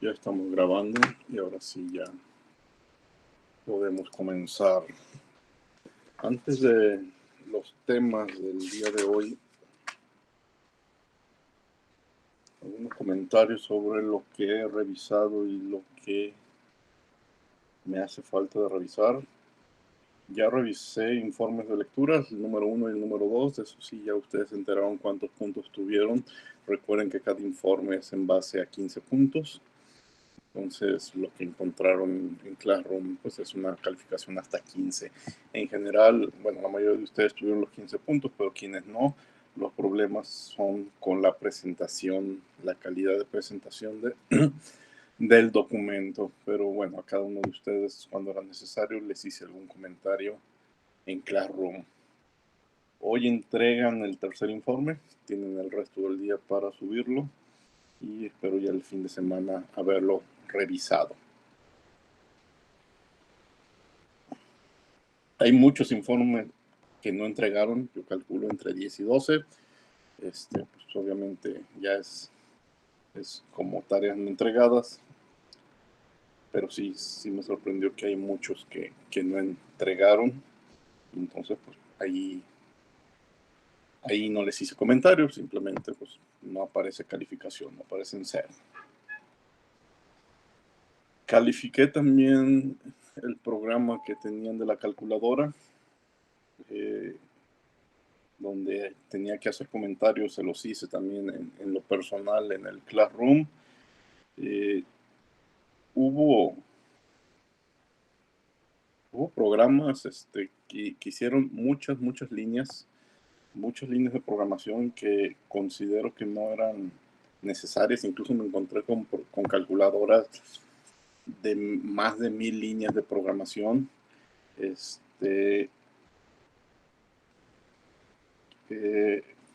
Ya estamos grabando y ahora sí ya podemos comenzar. Antes de los temas del día de hoy, algunos comentarios sobre lo que he revisado y lo que me hace falta de revisar. Ya revisé informes de lecturas, el número 1 y el número 2, de eso sí ya ustedes se enteraron cuántos puntos tuvieron. Recuerden que cada informe es en base a 15 puntos. Entonces, lo que encontraron en Classroom, pues es una calificación hasta 15. En general, bueno, la mayoría de ustedes tuvieron los 15 puntos, pero quienes no, los problemas son con la presentación, la calidad de presentación del documento. Pero bueno, a cada uno de ustedes, cuando era necesario, les hice algún comentario en Classroom. Hoy entregan el tercer informe, tienen el resto del día para subirlo y espero ya el fin de semana haberlo revisado. Hay muchos informes que no entregaron, yo calculo entre 10 y 12. Pues obviamente ya es como tareas no entregadas, pero sí me sorprendió que hay muchos que no entregaron. Entonces, pues ahí no les hice comentarios, simplemente pues no aparece calificación, no aparece en cero. Califiqué también el programa que tenían de la calculadora, donde tenía que hacer comentarios, se los hice también en lo personal en el Classroom. Hubo programas que hicieron muchas líneas de programación que considero que no eran necesarias. Incluso me encontré con calculadoras de más de 1000 líneas de programación.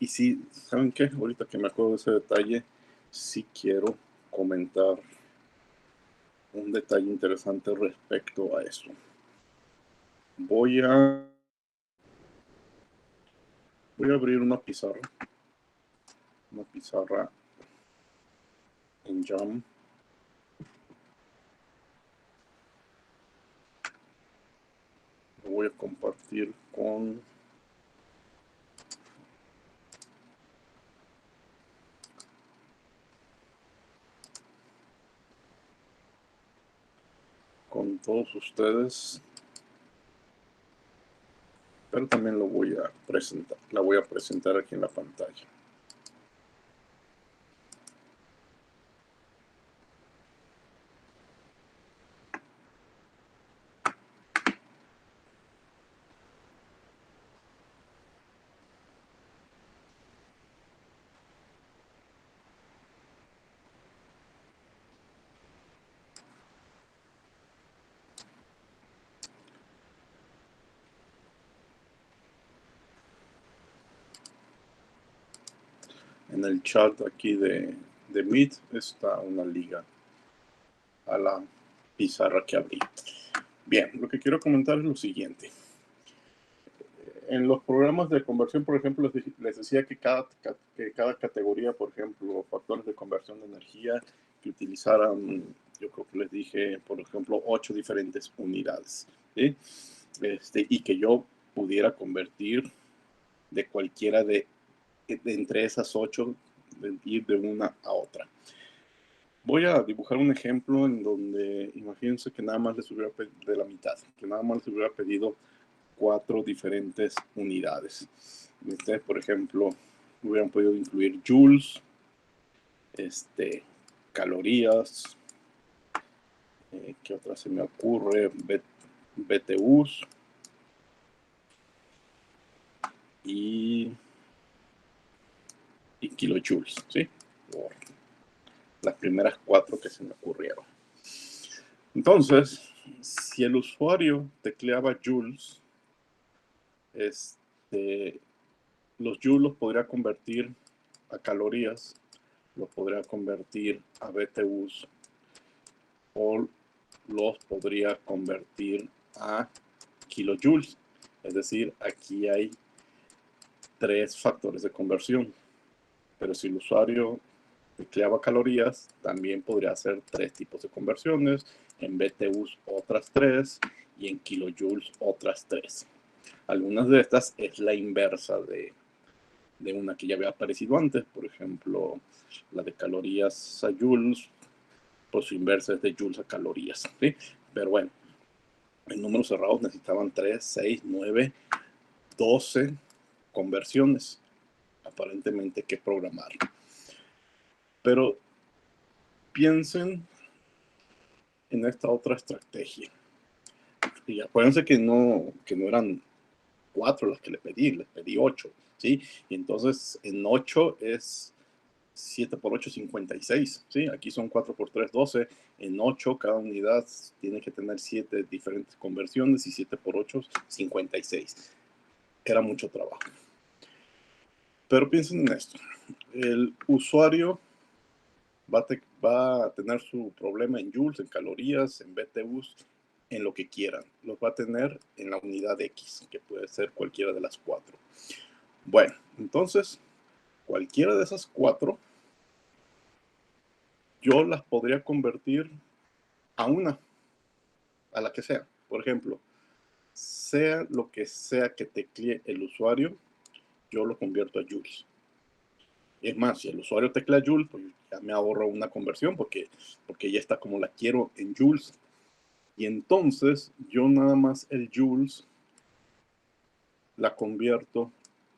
Y sí, ¿saben qué? Ahorita que me acuerdo de ese detalle, sí quiero comentar un detalle interesante respecto a eso. Voy a abrir una pizarra en Jam. Lo voy a compartir con todos ustedes, pero también lo voy a presentar. La voy a presentar aquí en la pantalla. En el chat aquí de Meet está una liga a la pizarra que abrí. Bien, lo que quiero comentar es lo siguiente. En los programas de conversión, por ejemplo, les decía que cada categoría, por ejemplo, factores de conversión de energía, que utilizaran, yo creo que les dije, por ejemplo, 8 diferentes unidades, ¿sí? Y que yo pudiera convertir de cualquiera de entre esas 8, ir de una a otra. Voy a dibujar un ejemplo en donde, imagínense que nada más les hubiera pedido de la mitad, que nada más les hubiera pedido 4 diferentes unidades. Ustedes, por ejemplo, hubieran podido incluir joules, calorías, ¿qué otra se me ocurre? BTUs y kilojoules, ¿sí? Por las primeras 4 que se me ocurrieron. Entonces, si el usuario tecleaba joules, los joules los podría convertir a calorías, los podría convertir a BTUs o los podría convertir a kilojoules. Es decir, aquí hay 3 factores de conversión. Pero si el usuario tecleaba calorías, también podría hacer 3 tipos de conversiones, en BTUs otras 3 y en kilojoules otras 3. Algunas de estas es la inversa de una que ya había aparecido antes, por ejemplo, la de calorías a joules, pues su inversa es de joules a calorías, ¿sí? Pero bueno, en números cerrados necesitaban 3, 6, 9, 12 conversiones, aparentemente, que programar. Pero piensen en esta otra estrategia. Y acuérdense que no eran 4 las que les pedí 8, ¿sí? Y entonces en 8 es 7 por 8, 56, ¿sí? Aquí son 4 por 3, 12. En 8 cada unidad tiene que tener 7 diferentes conversiones y 7 por 8, 56. Era mucho trabajo. Pero piensen en esto. El usuario va a tener su problema en joules, en calorías, en BTUs, en lo que quieran. Los va a tener en la unidad X, que puede ser cualquiera de las 4. Bueno, entonces, cualquiera de esas 4, yo las podría convertir a una, a la que sea. Por ejemplo, sea lo que sea que teclee el usuario, yo lo convierto a joules. Es más, si el usuario teclea joules, pues ya me ahorro una conversión porque ya está como la quiero en joules. Y entonces yo nada más el joules la convierto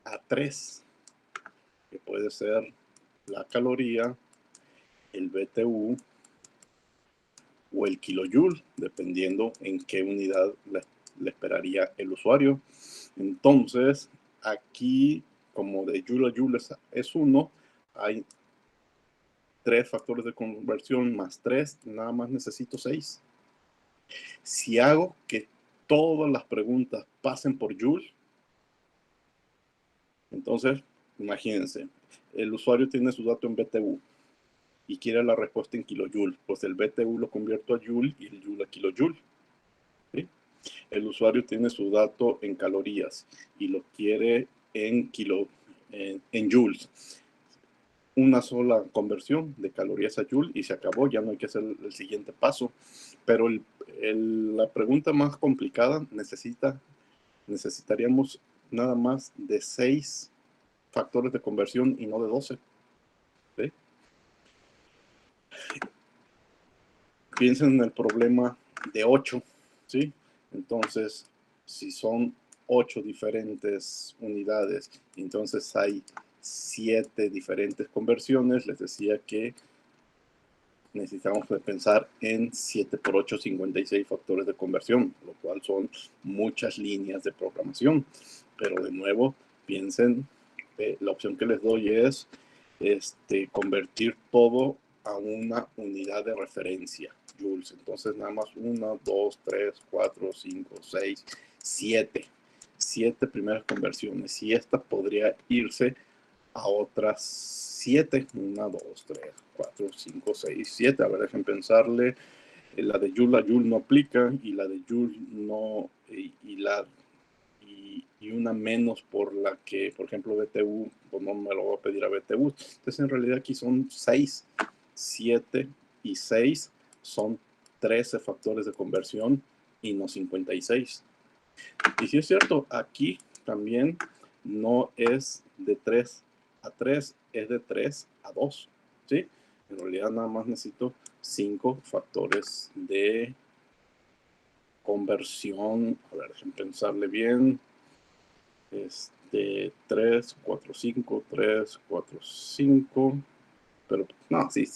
a 3, que puede ser la caloría, el BTU o el kilojoule, dependiendo en qué unidad le esperaría el usuario. Entonces, aquí, como de joule a joule es 1, hay 3 factores de conversión más 3, nada más necesito 6. Si hago que todas las preguntas pasen por joule, entonces, imagínense, el usuario tiene su dato en BTU y quiere la respuesta en kilojoule. Pues el BTU lo convierto a joule y el joule a kilojoule, ¿sí? El usuario tiene su dato en calorías y lo quiere en joules. Una sola conversión de calorías a joule y se acabó, ya no hay que hacer el siguiente paso. Pero la pregunta más complicada necesitaríamos nada más de 6 factores de conversión y no de 12. ¿Sí? Piensen en el problema de 8, ¿sí? Entonces, si son 8 diferentes unidades, entonces hay 7 diferentes conversiones, les decía que necesitamos pensar en 7 por 8, 56 factores de conversión, lo cual son muchas líneas de programación. Pero de nuevo, piensen, la opción que les doy es convertir todo a una unidad de referencia, joules. Entonces nada más 1, 2, 3, 4, 5, 6, 7. 7 primeras conversiones. Y esta podría irse a otras 7. 1, 2, 3, 4, 5, 6, 7. A ver, dejen pensarle. La de joule a joule no aplica y la de joule no. Y una menos por la que, por ejemplo, BTU, pues no me lo voy a pedir a BTU. Entonces, en realidad aquí son 6, 7 y 6 son 13 factores de conversión y no 56. Y si es cierto, aquí también no es de 3 a 3, es de 3 a 2, ¿sí? En realidad nada más necesito 5 factores de conversión. A ver, déjenme pensarle bien. 3, 4, 5, 3, 4, 5. Pero no, sí,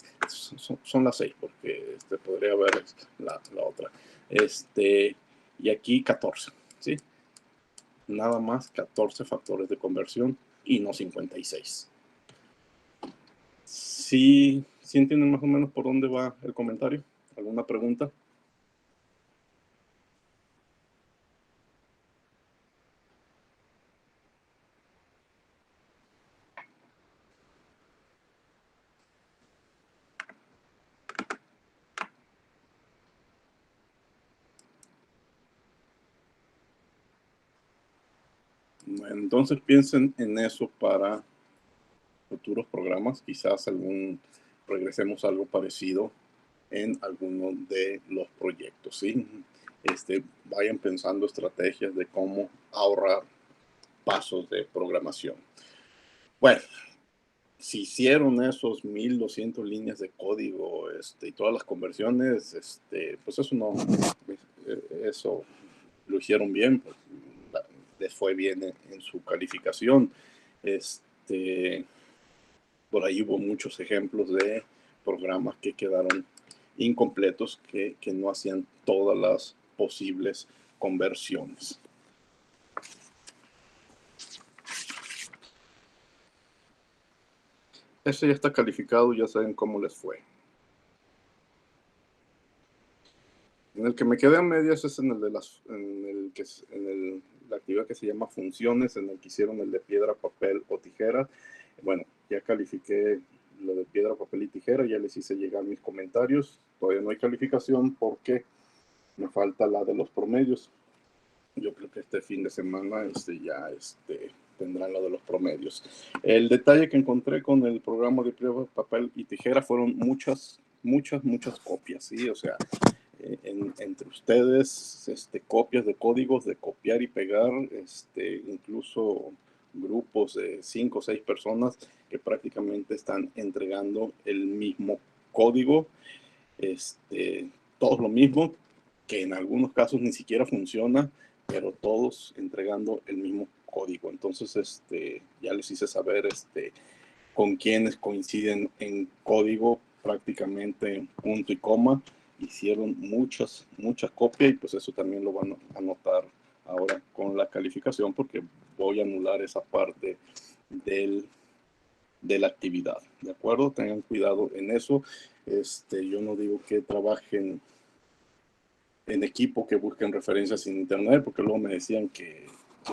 son las 6 porque podría haber la otra. Y aquí 14, ¿sí? Nada más 14 factores de conversión y no 56. ¿Sí entienden más o menos por dónde va el comentario? ¿Alguna pregunta? Bueno, entonces piensen en eso para futuros programas, quizás regresemos a algo parecido en alguno de los proyectos, ¿sí? Vayan pensando estrategias de cómo ahorrar pasos de programación. Bueno, si hicieron esos 1200 líneas de código y todas las conversiones, pues eso lo hicieron bien, pues, les fue bien en su calificación. Por ahí hubo muchos ejemplos de programas que quedaron incompletos, que no hacían todas las posibles conversiones. Ese ya está calificado, ya saben cómo les fue. En el que me quedé a medias es en la actividad que se llama funciones, en el que hicieron el de piedra, papel o tijera. Bueno, ya califiqué lo de piedra, papel y tijera, ya les hice llegar mis comentarios. Todavía no hay calificación porque me falta la de los promedios. Yo creo que este fin de semana ya tendrán lo de los promedios. El detalle que encontré con el programa de piedra, papel y tijera fueron muchas copias, ¿sí? O sea, entre ustedes, copias de códigos de copiar y pegar, incluso grupos de 5 o 6 personas que prácticamente están entregando el mismo código, todos lo mismo, que en algunos casos ni siquiera funciona, pero todos entregando el mismo código. Entonces, ya les hice saber con quienes coinciden en código prácticamente punto y coma. Hicieron muchas copias y pues eso también lo van a anotar ahora con la calificación, porque voy a anular esa parte de la actividad, ¿de acuerdo? Tengan cuidado en eso. Yo no digo que trabajen en equipo, que busquen referencias en internet, porque luego me decían que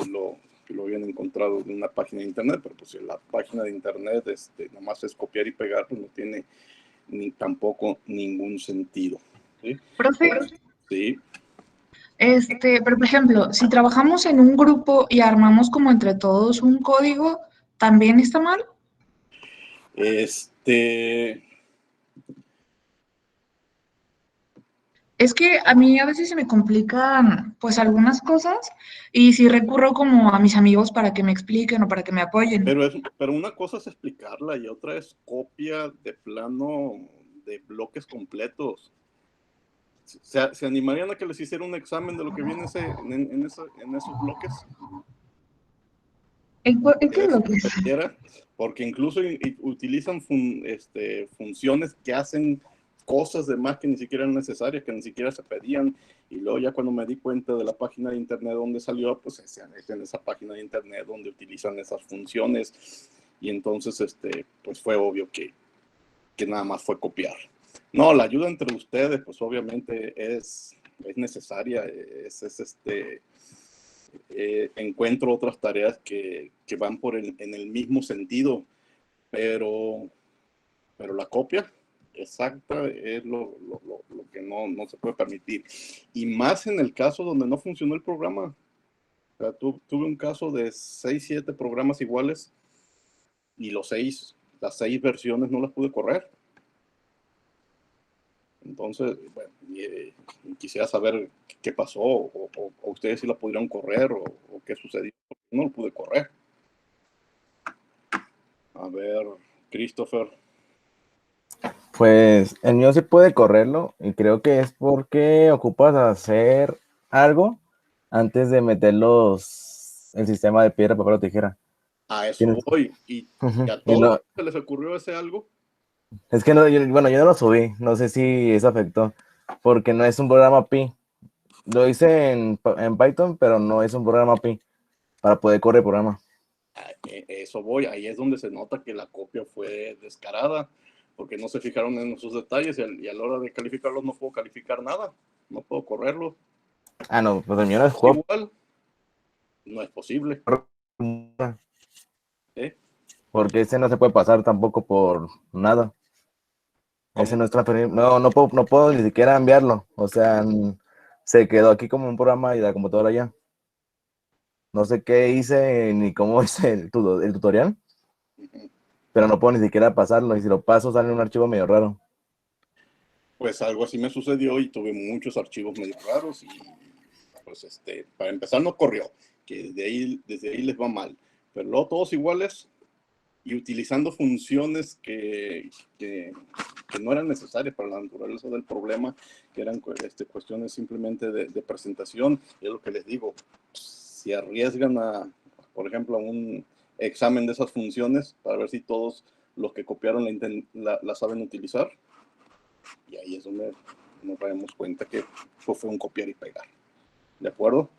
lo habían encontrado en una página de internet, pero pues si la página de internet nomás es copiar y pegar, pues no tiene tampoco ningún sentido. ¿Sí? Profe, Sí. pero por ejemplo, si trabajamos en un grupo y armamos como entre todos un código, ¿también está mal? Es que a mí a veces se me complican pues algunas cosas y sí recurro como a mis amigos para que me expliquen o para que me apoyen. Pero una cosa es explicarla y otra es copia de plano de bloques completos. ¿Se animarían a que les hiciera un examen de lo que viene en esos bloques? ¿En Que qué les bloques? sucediera, porque incluso utilizan funciones que hacen cosas de más que ni siquiera eran necesarias, que ni siquiera se pedían, y luego ya cuando me di cuenta de la página de internet donde salió, pues es en esa página de internet donde utilizan esas funciones, y entonces pues fue obvio que nada más fue copiar. No, la ayuda entre ustedes, pues obviamente es necesaria, encuentro otras tareas que van en el mismo sentido, pero la copia exacta es lo que no se puede permitir. Y más en el caso donde no funcionó el programa. O sea, tuve un caso de 6, 7 programas iguales y las 6 versiones no las pude correr. Entonces, bueno, quisiera saber qué pasó, o ustedes si la pudieron correr, o qué sucedió. No lo pude correr. A ver, Christopher. Pues el mío sí puede correrlo y creo que es porque ocupas hacer algo antes de meter el sistema de piedra, papel o tijera. A eso Tienes- voy. Y a Y todos no, se les ocurrió ese algo. es que no, bueno, yo no lo subí, no sé si eso afectó, porque no es un programa Pi. Lo hice en Python, pero no es un programa Pi para poder correr el programa. Eso voy. Ahí es donde se nota que la copia fue descarada, porque no se fijaron en esos detalles y a la hora de calificarlos no puedo calificar nada. No puedo correrlo. Ah, no, pues el mío no es juego. Igual, no es posible. ¿Eh? Porque ese no se puede pasar tampoco por nada. Ese ¿Cómo? no es transferible. No puedo ni siquiera enviarlo. O sea, se quedó aquí como un programa y la computadora ya. No sé qué hice ni cómo hice el tutorial. pero no puedo ni siquiera pasarlo, y si lo paso sale un archivo medio raro. Pues algo así me sucedió y tuve muchos archivos medio raros y pues para empezar no corrió, que desde ahí les va mal, pero luego todos iguales y utilizando funciones que no eran necesarias para la naturaleza del problema, que eran cuestiones simplemente de presentación. Y es lo que les digo, si arriesgan por ejemplo, a un examen de esas funciones para ver si todos los que copiaron la saben utilizar, y ahí es donde nos damos cuenta que fue un copiar y pegar. ¿De acuerdo?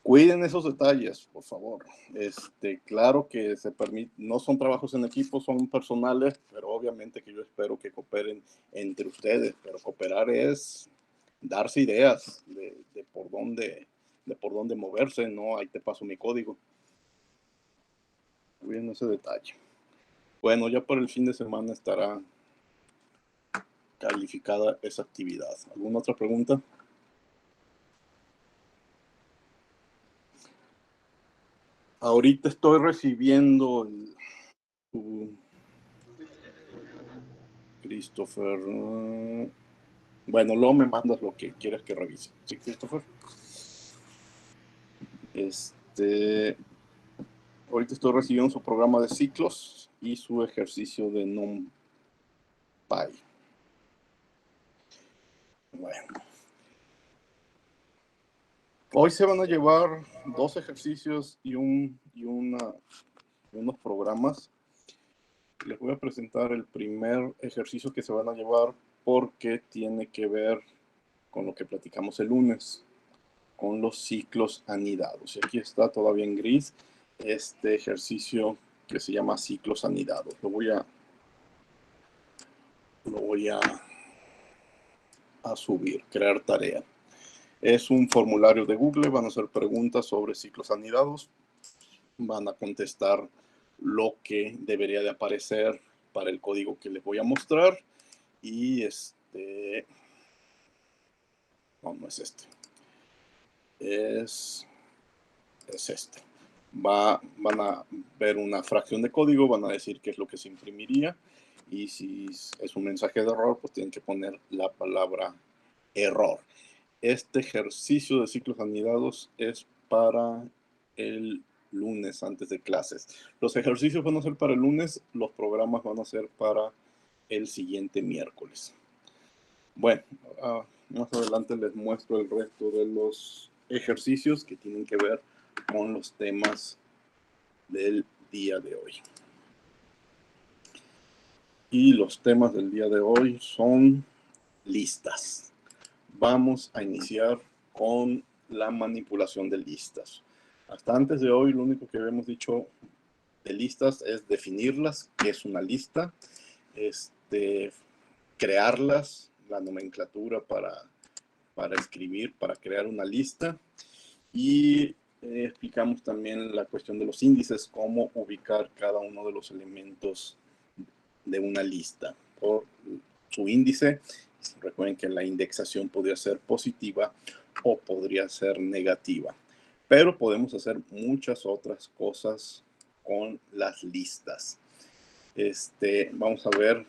Cuiden esos detalles, por favor. Claro que no son trabajos en equipo, son personales, pero obviamente que yo espero que cooperen entre ustedes. Pero cooperar es darse ideas de por dónde moverse, ¿no? Ahí te paso mi código. Cuiden ese detalle. Bueno, ya por el fin de semana estará calificada esa actividad. ¿Alguna otra pregunta? Ahorita estoy recibiendo Christopher. Bueno, luego me mandas lo que quieras que revise. ¿Sí, Christopher? Ahorita estoy recibiendo su programa de ciclos y su ejercicio de NumPy. Bueno. Hoy se van a llevar 2 ejercicios y unos programas. Les voy a presentar el primer ejercicio que se van a llevar porque tiene que ver con lo que platicamos el lunes, con los ciclos anidados. Y aquí está todavía en gris este ejercicio que se llama ciclos anidados. Lo voy a subir, crear tarea. Es un formulario de Google, van a hacer preguntas sobre ciclos anidados, van a contestar lo que debería de aparecer para el código que les voy a mostrar y no es este, es este. Van a ver una fracción de código, van a decir qué es lo que se imprimiría y si es un mensaje de error, pues tienen que poner la palabra error. Este ejercicio de ciclos anidados es para el lunes antes de clases. Los ejercicios van a ser para el lunes, los programas van a ser para el siguiente miércoles. Bueno, más adelante les muestro el resto de los ejercicios que tienen que ver con los temas del día de hoy. Y los temas del día de hoy son listas. Vamos a iniciar con la manipulación de listas. Hasta antes de hoy, lo único que habíamos dicho de listas es definirlas, qué es una lista, crearlas, la nomenclatura para escribir, para crear una lista, y explicamos también la cuestión de los índices, cómo ubicar cada uno de los elementos de una lista por su índice. Recuerden que la indexación podría ser positiva o podría ser negativa, pero podemos hacer muchas otras cosas con las listas. Vamos a ver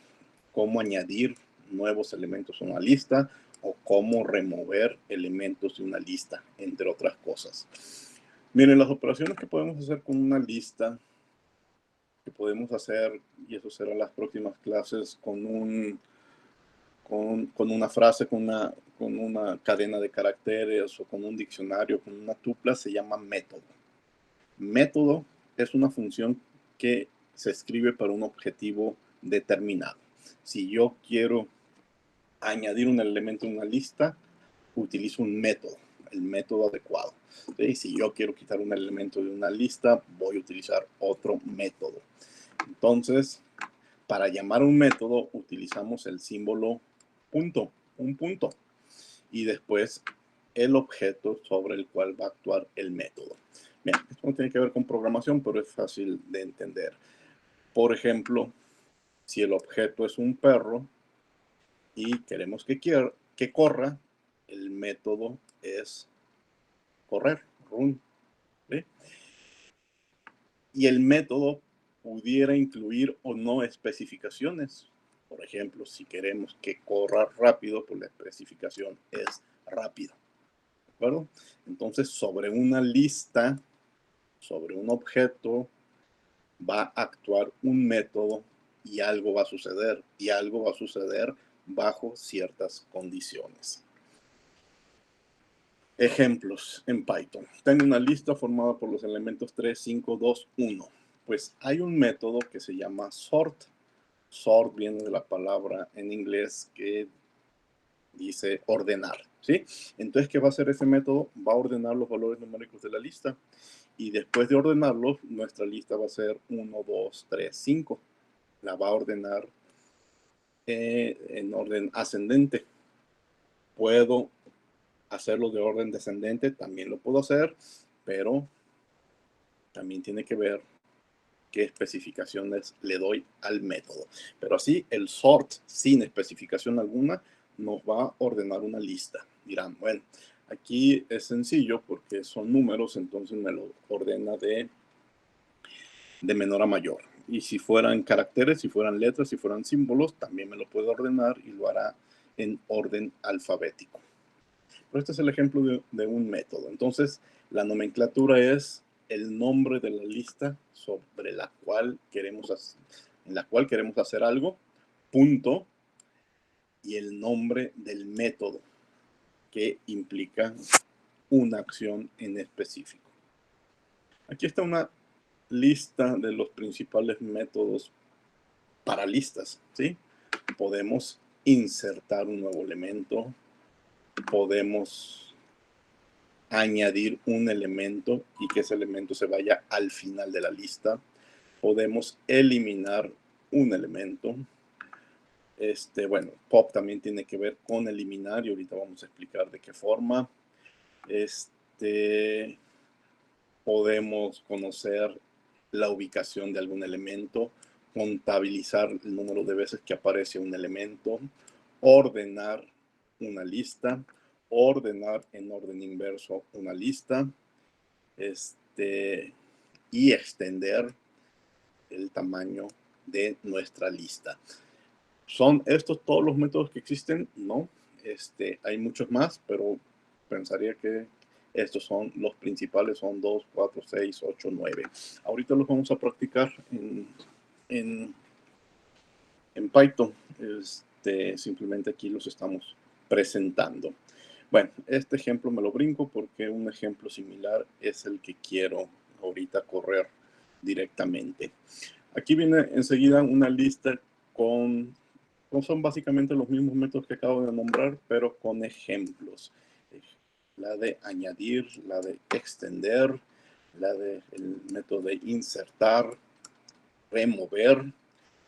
cómo añadir nuevos elementos a una lista o cómo remover elementos de una lista, entre otras cosas. Miren, las operaciones que podemos hacer con una lista, que podemos hacer, y eso será las próximas clases, con una frase, con una cadena de caracteres o con un diccionario, con una tupla, se llama método. Método es una función que se escribe para un objetivo determinado. Si yo quiero añadir un elemento en una lista, utilizo un método, el método adecuado. ¿Sí? Si yo quiero quitar un elemento de una lista, voy a utilizar otro método. Entonces, para llamar un método, utilizamos el símbolo punto, un punto, y después el objeto sobre el cual va a actuar el método. Bien, esto no tiene que ver con programación, pero es fácil de entender. Por ejemplo, si el objeto es un perro y queremos que corra, el método es correr, run. ¿Sí? Y el método pudiera incluir o no especificaciones. Por ejemplo, si queremos que corra rápido, pues la especificación es rápido. ¿De acuerdo? Entonces, sobre una lista, sobre un objeto, va a actuar un método y algo va a suceder. Y algo va a suceder bajo ciertas condiciones. Ejemplos en Python. Tengo una lista formada por los elementos 3, 5, 2, 1. Pues hay un método que se llama sort. Sort viene de la palabra en inglés que dice ordenar, ¿sí? Entonces, ¿qué va a hacer ese método? Va a ordenar los valores numéricos de la lista. Y después de ordenarlos, nuestra lista va a ser 1, 2, 3, 5. La va a ordenar en orden ascendente. Puedo hacerlo de orden descendente, también lo puedo hacer, pero también tiene que ver qué especificaciones le doy al método. Pero así, el sort sin especificación alguna nos va a ordenar una lista. Dirán, bueno, aquí es sencillo porque son números, entonces me lo ordena de menor a mayor. Y si fueran caracteres, si fueran letras, si fueran símbolos, también me lo puede ordenar y lo hará en orden alfabético. Pero este es el ejemplo de un método. Entonces, la nomenclatura es el nombre de la lista sobre la cual queremos hacer algo, punto, y el nombre del método que implica una acción en específico. Aquí está una lista de los principales métodos para listas, ¿sí? Podemos insertar un nuevo elemento, podemos añadir un elemento y que ese elemento se vaya al final de la lista. Podemos eliminar un elemento. Bueno, pop también tiene que ver con eliminar y ahorita vamos a explicar de qué forma. Podemos conocer la ubicación de algún elemento, contabilizar el número de veces que aparece un elemento, ordenar una lista, ordenar en orden inverso una lista, y extender el tamaño de nuestra lista. ¿Son estos todos los métodos que existen? No. Hay muchos más, pero pensaría que estos son los principales, son 2, 4, 6, 8, 9. Ahorita los vamos a practicar en Python. Simplemente aquí los estamos presentando. Bueno, este ejemplo me lo brinco porque un ejemplo similar es el que quiero ahorita correr directamente. Aquí viene enseguida una lista no son básicamente los mismos métodos que acabo de nombrar, pero con ejemplos. La de añadir, la de extender, el método de insertar, remover,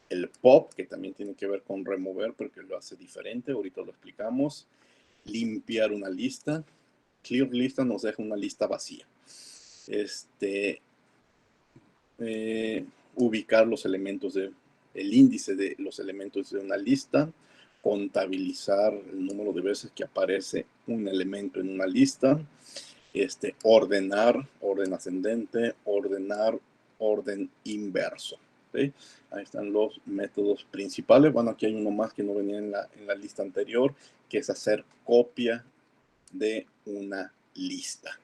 el pop, que también tiene que ver con remover, porque lo hace diferente, ahorita lo explicamos. Limpiar una lista. Clear lista nos deja una lista vacía. Ubicar los elementos el índice de los elementos de una lista, contabilizar el número de veces que aparece un elemento en una lista, ordenar, orden ascendente, ordenar, orden inverso. ¿Sí? Ahí están los métodos principales. Bueno, aquí hay uno más que no venía en la lista anterior, que es hacer copia de una lista.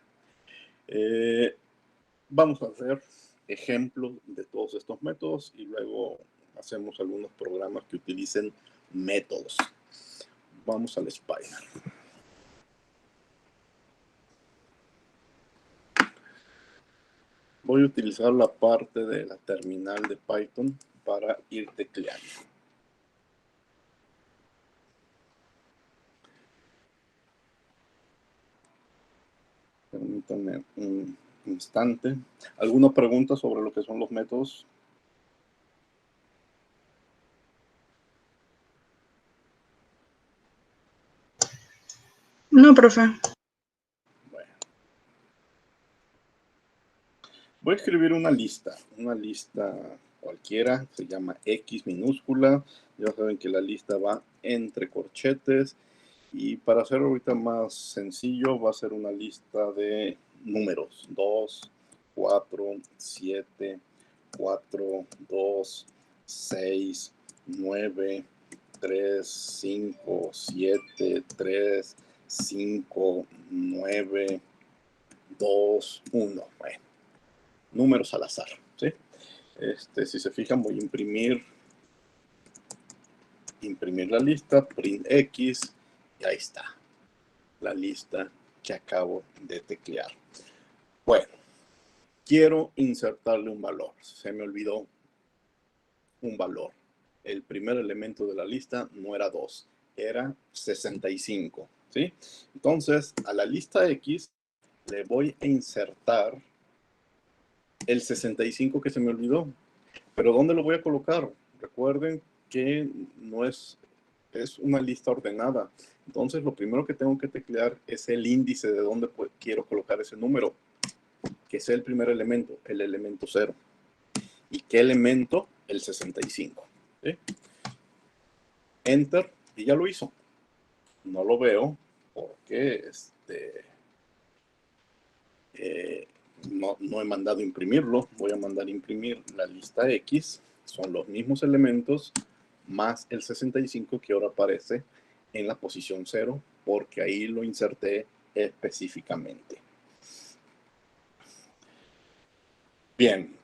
Vamos a hacer ejemplos de todos estos métodos y luego hacemos algunos programas que utilicen métodos. Vamos al Spider. Voy a utilizar la parte de la terminal de Python para ir tecleando. Permítanme un instante. ¿Alguna pregunta sobre lo que son los métodos? No, profe. Bueno. Voy a escribir una lista cualquiera, se llama X minúscula. Ya saben que la lista va entre corchetes. Y para hacerlo ahorita más sencillo, va a ser una lista de números. 2, 4, 7, 4, 2, 6, 9, 3, 5, 7, 3, 5, 9, 2, 1. Bueno, números al azar, ¿sí? Si se fijan, voy a imprimir la lista, print X, y ahí está la lista que acabo de teclear. Bueno, quiero insertarle un valor. Se me olvidó un valor. El primer elemento de la lista no era 2, era 65, ¿sí? Entonces, a la lista X le voy a insertar el 65 que se me olvidó. ¿Pero dónde lo voy a colocar? Recuerden que no es una lista ordenada. Entonces, lo primero que tengo que teclear es el índice de dónde quiero colocar ese número, que es el primer elemento, el elemento 0. ¿Y qué elemento? El 65. ¿Sí? Enter, y ya lo hizo. No lo veo porque no he mandado a imprimirlo. Voy a mandar a imprimir la lista X. Son los mismos elementos más el 65 que ahora aparece en la posición 0, porque ahí lo inserté específicamente. Bien,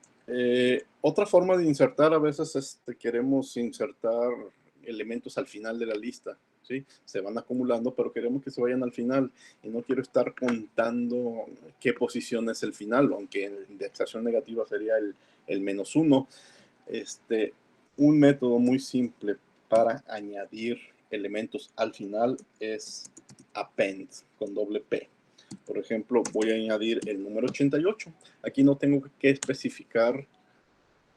otra forma de insertar, a veces queremos insertar elementos al final de la lista, ¿sí? Se van acumulando, pero queremos que se vayan al final y no quiero estar contando qué posición es el final, aunque en indexación negativa sería el -1. Un método muy simple para añadir elementos al final es append con doble P. Por ejemplo, voy a añadir el número 88. Aquí no tengo que especificar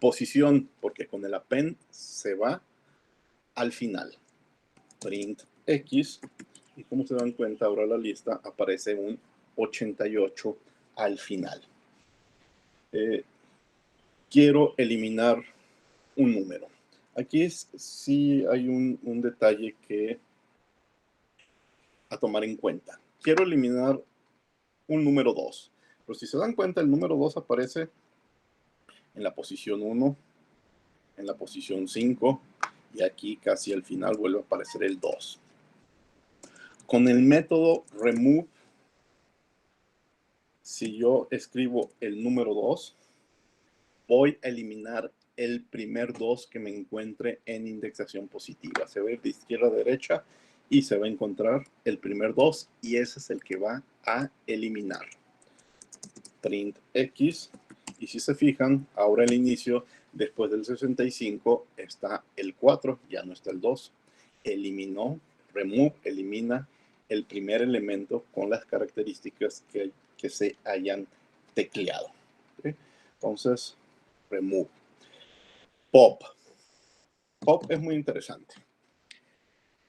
posición, porque con el append se va al final. Print X, y como se dan cuenta, ahora la lista aparece un 88 al final. Quiero eliminar un número. Aquí sí hay un detalle que a tomar en cuenta. Quiero eliminar un número 2. Pero si se dan cuenta, el número 2 aparece en la posición 1, en la posición 5, y aquí casi al final vuelve a aparecer el 2. Con el método remove, si yo escribo el número 2, voy a eliminar el primer 2 que me encuentre en indexación positiva. Se va a ir de izquierda a derecha y se va a encontrar el primer 2, y ese es el que va a eliminar. Print X, y si se fijan, ahora el inicio, después del 65, está el 4, ya no está el 2. Eliminó, remove, elimina el primer elemento con las características que se hayan tecleado. ¿Sí? Entonces, remove. Pop. Pop es muy interesante.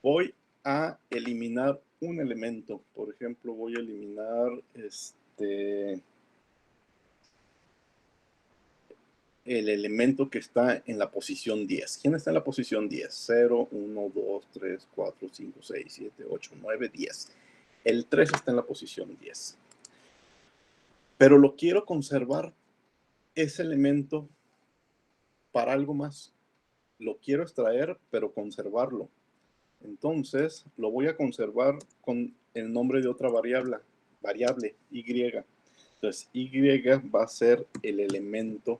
Voy a eliminar un elemento. Por ejemplo, voy a eliminar el elemento que está en la posición 10. ¿Quién está en la posición 10? 0, 1, 2, 3, 4, 5, 6, 7, 8, 9, 10. El 3 está en la posición 10. Pero lo quiero conservar ese elemento para algo más. Lo quiero extraer, pero conservarlo. Entonces, lo voy a conservar con el nombre de otra variable, Y. Entonces, Y va a ser el elemento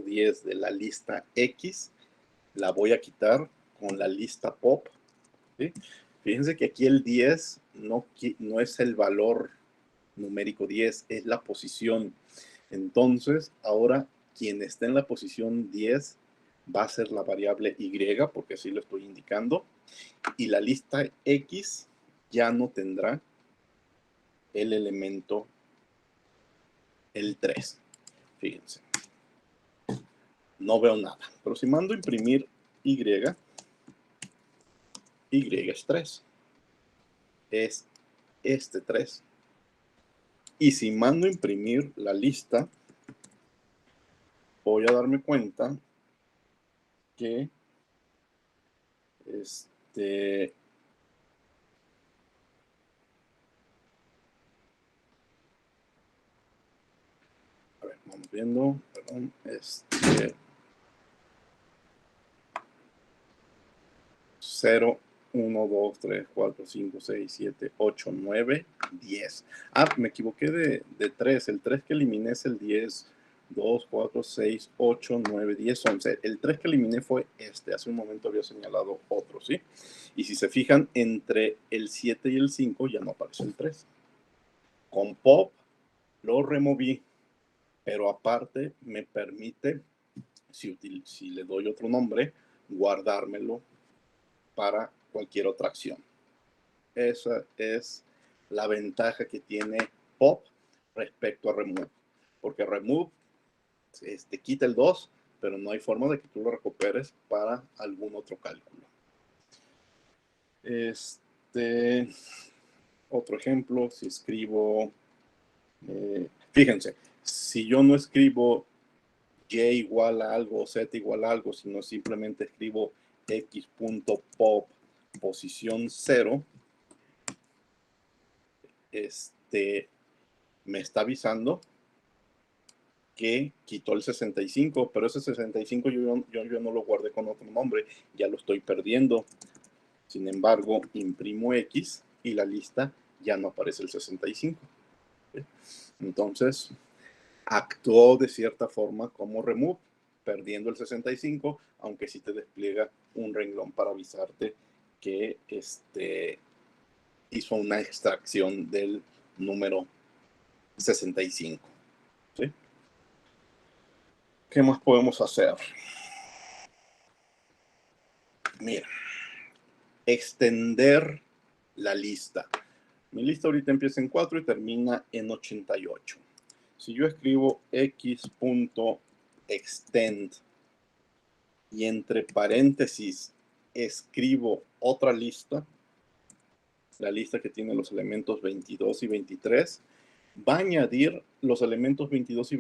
10 de la lista X. La voy a quitar con la lista pop. ¿Sí? Fíjense que aquí el 10 no es el valor numérico 10, es la posición. Entonces, ahora quien esté en la posición 10 va a ser la variable Y, porque así lo estoy indicando. Y la lista X ya no tendrá el elemento, el 3. Fíjense. No veo nada. Pero si mando a imprimir Y es 3. Es este 3. Y si mando a imprimir la lista, voy a darme cuenta que a ver, Vamos viendo, perdón, 0, 1, 2, 3, 4, 5, 6, 7, 8, 9, 10. Ah, me equivoqué de 3. El 3 que eliminé es el 10. 2, 4, 6, 8, 9, 10, 11. El 3 que eliminé fue este. Hace un momento había señalado otro, ¿sí? Y si se fijan, entre el 7 y el 5 ya no aparece el 3. Con pop lo removí, pero aparte me permite, si le doy otro nombre, guardármelo para cualquier otra acción. Esa es la ventaja que tiene pop respecto a remove, porque remove quita el 2, pero no hay forma de que tú lo recuperes para algún otro cálculo. Otro ejemplo, si escribo, fíjense, si yo no escribo y igual a algo o z igual a algo, sino simplemente escribo x.pop posición 0, me está avisando que quitó el 65, pero ese 65 yo no lo guardé con otro nombre, ya lo estoy perdiendo. Sin embargo, imprimo X y la lista ya no aparece el 65. Entonces, actuó de cierta forma como remove, perdiendo el 65, aunque sí te despliega un renglón para avisarte que hizo una extracción del número 65. ¿Sí? ¿Qué más podemos hacer? Mira, extender la lista. Mi lista ahorita empieza en 4 y termina en 88. Si yo escribo x.extend y entre paréntesis escribo otra lista, la lista que tiene los elementos 22 y 23, va a añadir los elementos 22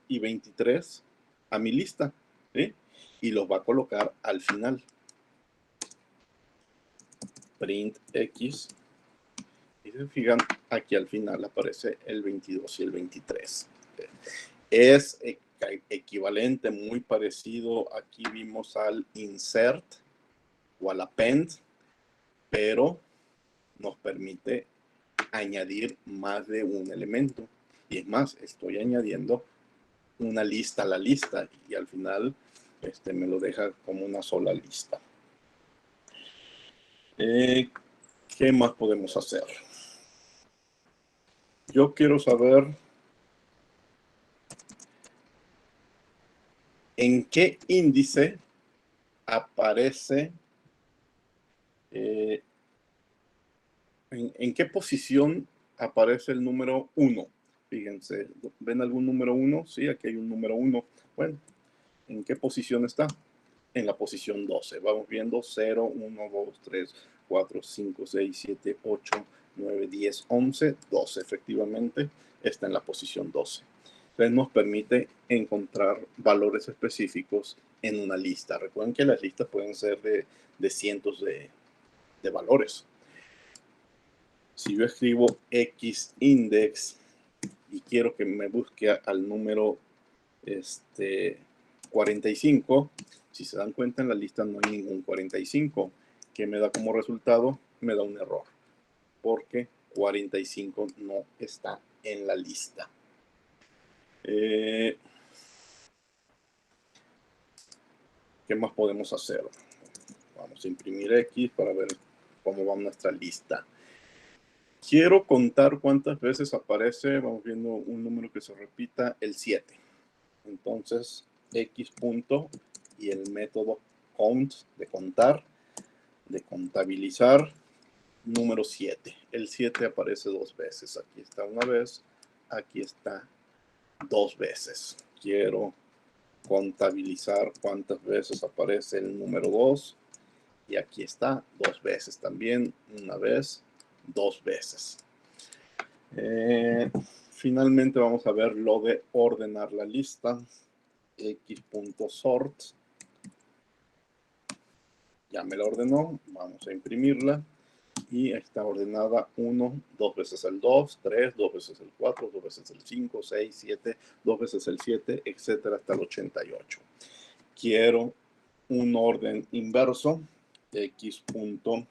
y 23 a mi lista, ¿sí? Y los va a colocar al final. Print X. Y se fijan, aquí al final aparece el 22 y el 23. Es equivalente, muy parecido. Aquí vimos al insert o al append, pero nos permite añadir más de un elemento. Y es más, estoy añadiendo una lista a la lista y al final me lo deja como una sola lista. ¿Qué más podemos hacer? Yo quiero saber en qué índice aparece, en qué posición aparece el número 1. Fíjense, ¿ven algún número 1? Sí, aquí hay un número 1. Bueno, ¿en qué posición está? En la posición 12. Vamos viendo 0, 1, 2, 3, 4, 5, 6, 7, 8, 9, 10, 11, 12. Efectivamente, está en la posición 12. Entonces nos permite encontrar valores específicos en una lista. Recuerden que las listas pueden ser de cientos de valores. Si yo escribo xindex y quiero que me busque al número 45, si se dan cuenta en la lista no hay ningún 45. ¿Qué me da como resultado? Me da un error, porque 45 no está en la lista. ¿Qué más podemos hacer? Vamos a imprimir X para ver cómo va nuestra lista. Quiero contar cuántas veces aparece, vamos viendo un número que se repita, el 7. Entonces, X punto y el método count de contar, de contabilizar, número 7. El 7 aparece 2 veces. Aquí está una vez, aquí está 2 veces. Quiero contabilizar cuántas veces aparece el número 2. Y aquí está 2 veces también, una vez, 2 veces. Finalmente vamos a ver lo de ordenar la lista. X.sort. Ya me la ordenó. Vamos a imprimirla. y está ordenada 1, 2 veces el 2, 3, 2 veces el 4, 2 veces el 5, 6, 7, 2 veces el 7, etcétera, hasta el 88. Quiero un orden inverso, x punto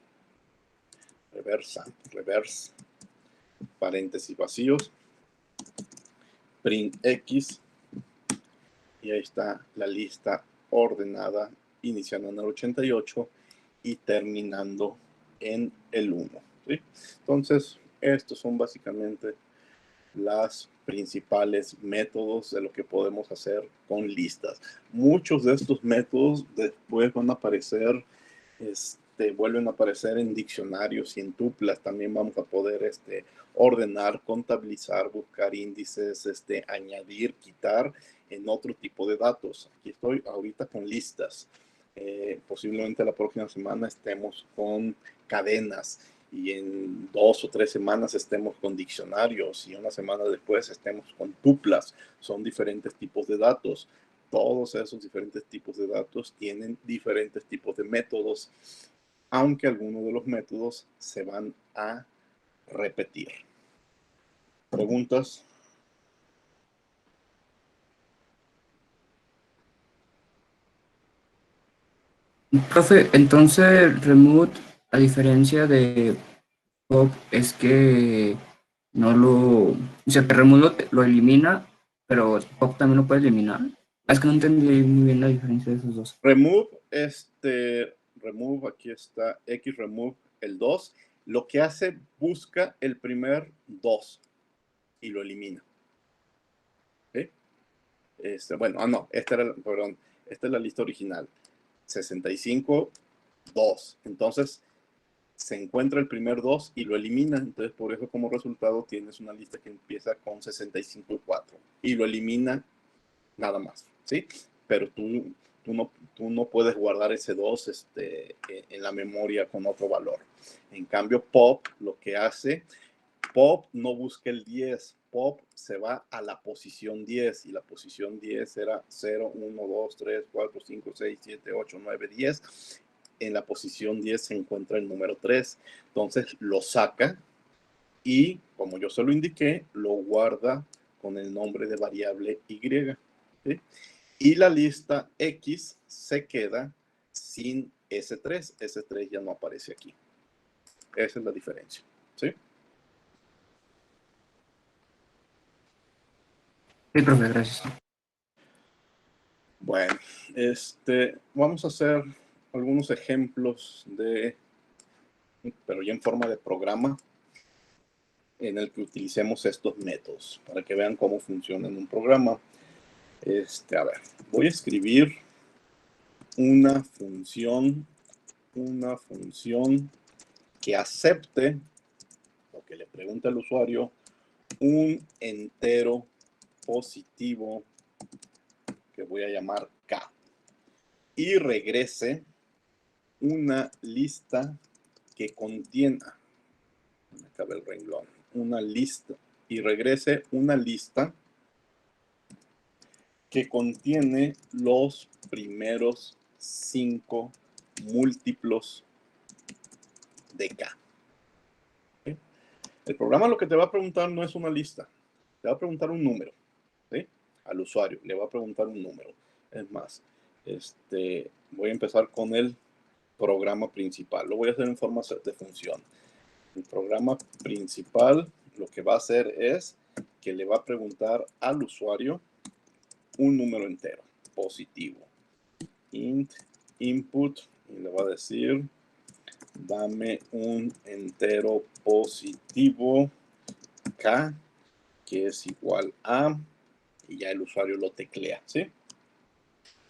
reverse, paréntesis vacíos, print x, y ahí está la lista ordenada, iniciando en el 88 y terminando en el 1. ¿Sí? Entonces, estos son básicamente las principales métodos de lo que podemos hacer con listas. Muchos de estos métodos después van a aparecer, vuelven a aparecer en diccionarios y en tuplas. También vamos a poder ordenar, contabilizar, buscar índices, añadir, quitar en otro tipo de datos. Aquí estoy ahorita con listas. Posiblemente la próxima semana estemos con cadenas, y en 2 o 3 semanas estemos con diccionarios, y una semana después estemos con tuplas. Son diferentes tipos de datos. Todos esos diferentes tipos de datos tienen diferentes tipos de métodos, aunque algunos de los métodos se van a repetir. ¿Preguntas? Profe, entonces remove, a diferencia de pop, es que no lo, o sea, que remove lo elimina, pero pop también lo puede eliminar. Es que no entendí muy bien la diferencia de esos dos. Remove, remove, aquí está, X remove, el 2, lo que hace, busca el primer 2 y lo elimina. ¿Sí? Bueno, no, perdón, esta es la lista original. 65, 2. Entonces, se encuentra el primer 2 y lo elimina. Entonces, por eso como resultado tienes una lista que empieza con 65 y 4. Y lo elimina nada más, ¿sí? Pero tú no puedes guardar ese 2 en la memoria con otro valor. En cambio, pop lo que hace, pop no busca el 10. Pop se va a la posición 10, y la posición 10 era 0, 1, 2, 3, 4, 5, 6, 7, 8, 9, 10. En la posición 10 se encuentra el número 3. Entonces lo saca y, como yo se lo indiqué, lo guarda con el nombre de variable Y. ¿Sí? Y la lista X se queda sin S3. S3 ya no aparece aquí. Esa es la diferencia. ¿Sí? Sí, profe, gracias. Bueno, vamos a hacer algunos ejemplos pero ya en forma de programa, en el que utilicemos estos métodos para que vean cómo funciona en un programa. A ver, voy a escribir una función que acepte, o que le pregunte al usuario, un entero positivo que voy a llamar K, y regrese una lista que contiene, me acaba el renglón, una lista, y regrese una lista que contiene los primeros 5 múltiplos de K. ¿Sí? El programa lo que te va a preguntar no es una lista, te va a preguntar un número. ¿Sí? Al usuario le va a preguntar un número. Es más, voy a empezar con el programa principal. Lo voy a hacer en forma de función. El programa principal lo que va a hacer es que le va a preguntar al usuario un número entero, positivo. Int input, y le va a decir, dame un entero positivo K, que es igual a, y ya el usuario lo teclea, ¿sí?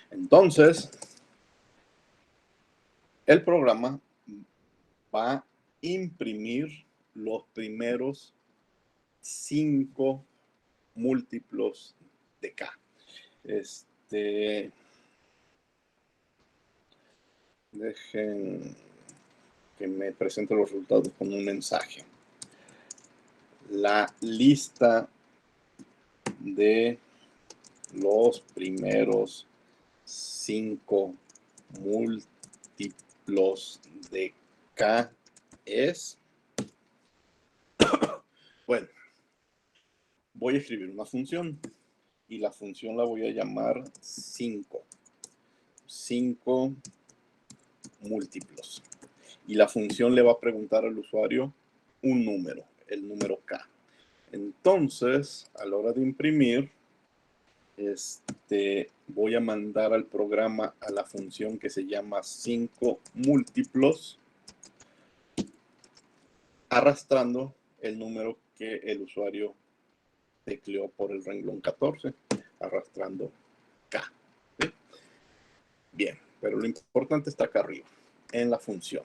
Entonces, el programa va a imprimir los primeros 5 múltiplos de K. Dejen que me presente los resultados con un mensaje. La lista de los primeros 5 múltiplos de K es, Bueno, voy a escribir una función y la función la voy a llamar 5. 5 múltiplos. Y la función le va a preguntar al usuario un número, el número K. Entonces, a la hora de imprimir, voy a mandar al programa a la función que se llama 5 múltiplos, arrastrando el número que el usuario tecleó por el renglón 14, arrastrando K. ¿Sí? Bien, pero lo importante está acá arriba, en la función.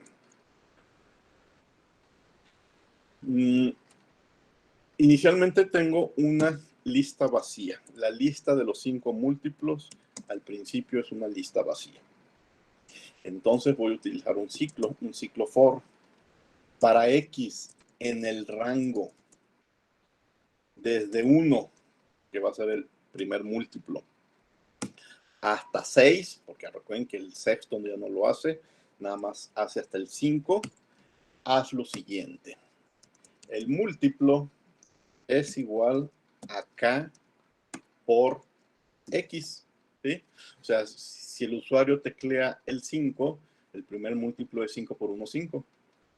Inicialmente tengo una lista vacía. La lista de los 5 múltiplos al principio es una lista vacía. Entonces voy a utilizar un ciclo for, para X en el rango desde 1, que va a ser el primer múltiplo, hasta 6, porque recuerden que el sexto ya no lo hace, nada más hace hasta el 5, haz lo siguiente. El múltiplo es igual a K por X, ¿sí? O sea, si el usuario teclea el 5, el primer múltiplo es 5 por 1, 5.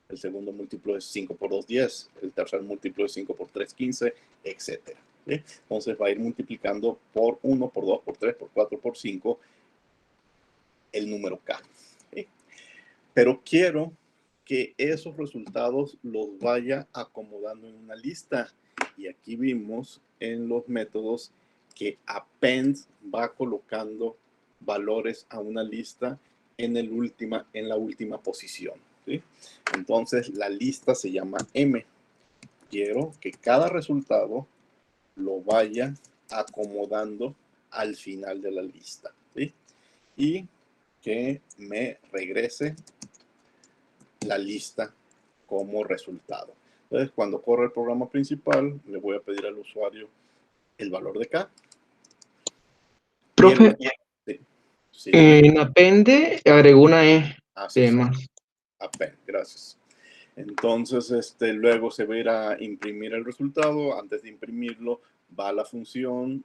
El segundo múltiplo es 5 por 2, 10. El tercer múltiplo es 5 por 3, 15, etc. ¿Sí? Entonces va a ir multiplicando por 1, por 2, por 3, por 4, por 5 el número K. ¿Sí? Pero quiero que esos resultados los vaya acomodando en una lista. Y aquí vimos en los métodos que append va colocando valores a una lista en la última posición. ¿Sí? Entonces la lista se llama M. Quiero que cada resultado lo vaya acomodando al final de la lista. ¿Sí? Y que me regrese la lista como resultado. Entonces, cuando corre el programa principal, le voy a pedir al usuario el valor de K. Profe, Sí, sí, en appende agregó una E sí, de sí. más. Append, gracias. Entonces, luego se va a ir a imprimir el resultado. Antes de imprimirlo, va a la función,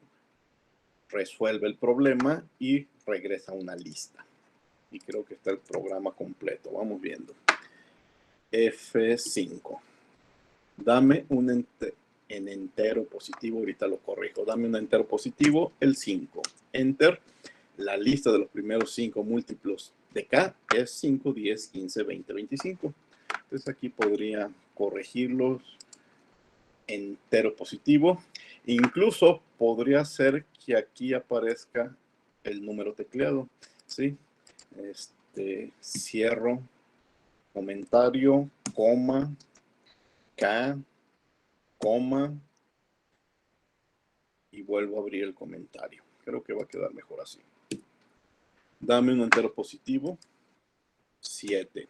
resuelve el problema y regresa a una lista. Y creo que está el programa completo. Vamos viendo. F5. Dame un entero positivo, ahorita lo corrijo. Dame un entero positivo, el 5. Enter. La lista de los primeros 5 múltiplos de K es 5, 10, 15, 20, 25. Entonces aquí podría corregirlos entero positivo. Incluso podría ser que aquí aparezca el número tecleado. ¿Sí? Cierro comentario, coma, K, coma, y vuelvo a abrir el comentario. Creo que va a quedar mejor así. Dame un entero positivo, 7.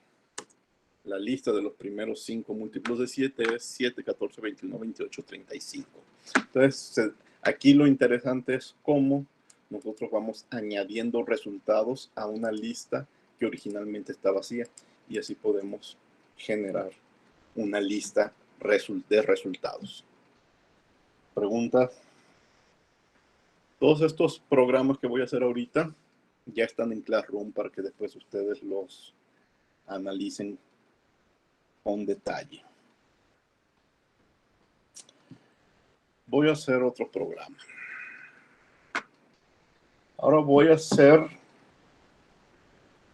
La lista de los primeros 5 múltiplos de 7 es 7, 14, 21, 28, 35. Entonces, aquí lo interesante es cómo nosotros vamos añadiendo resultados a una lista que originalmente está vacía. Y así podemos generar una lista de resultados. ¿Preguntas? Todos estos programas que voy a hacer ahorita ya están en Classroom para que después ustedes los analicen con detalle. Voy a hacer otro programa. Ahora voy a hacer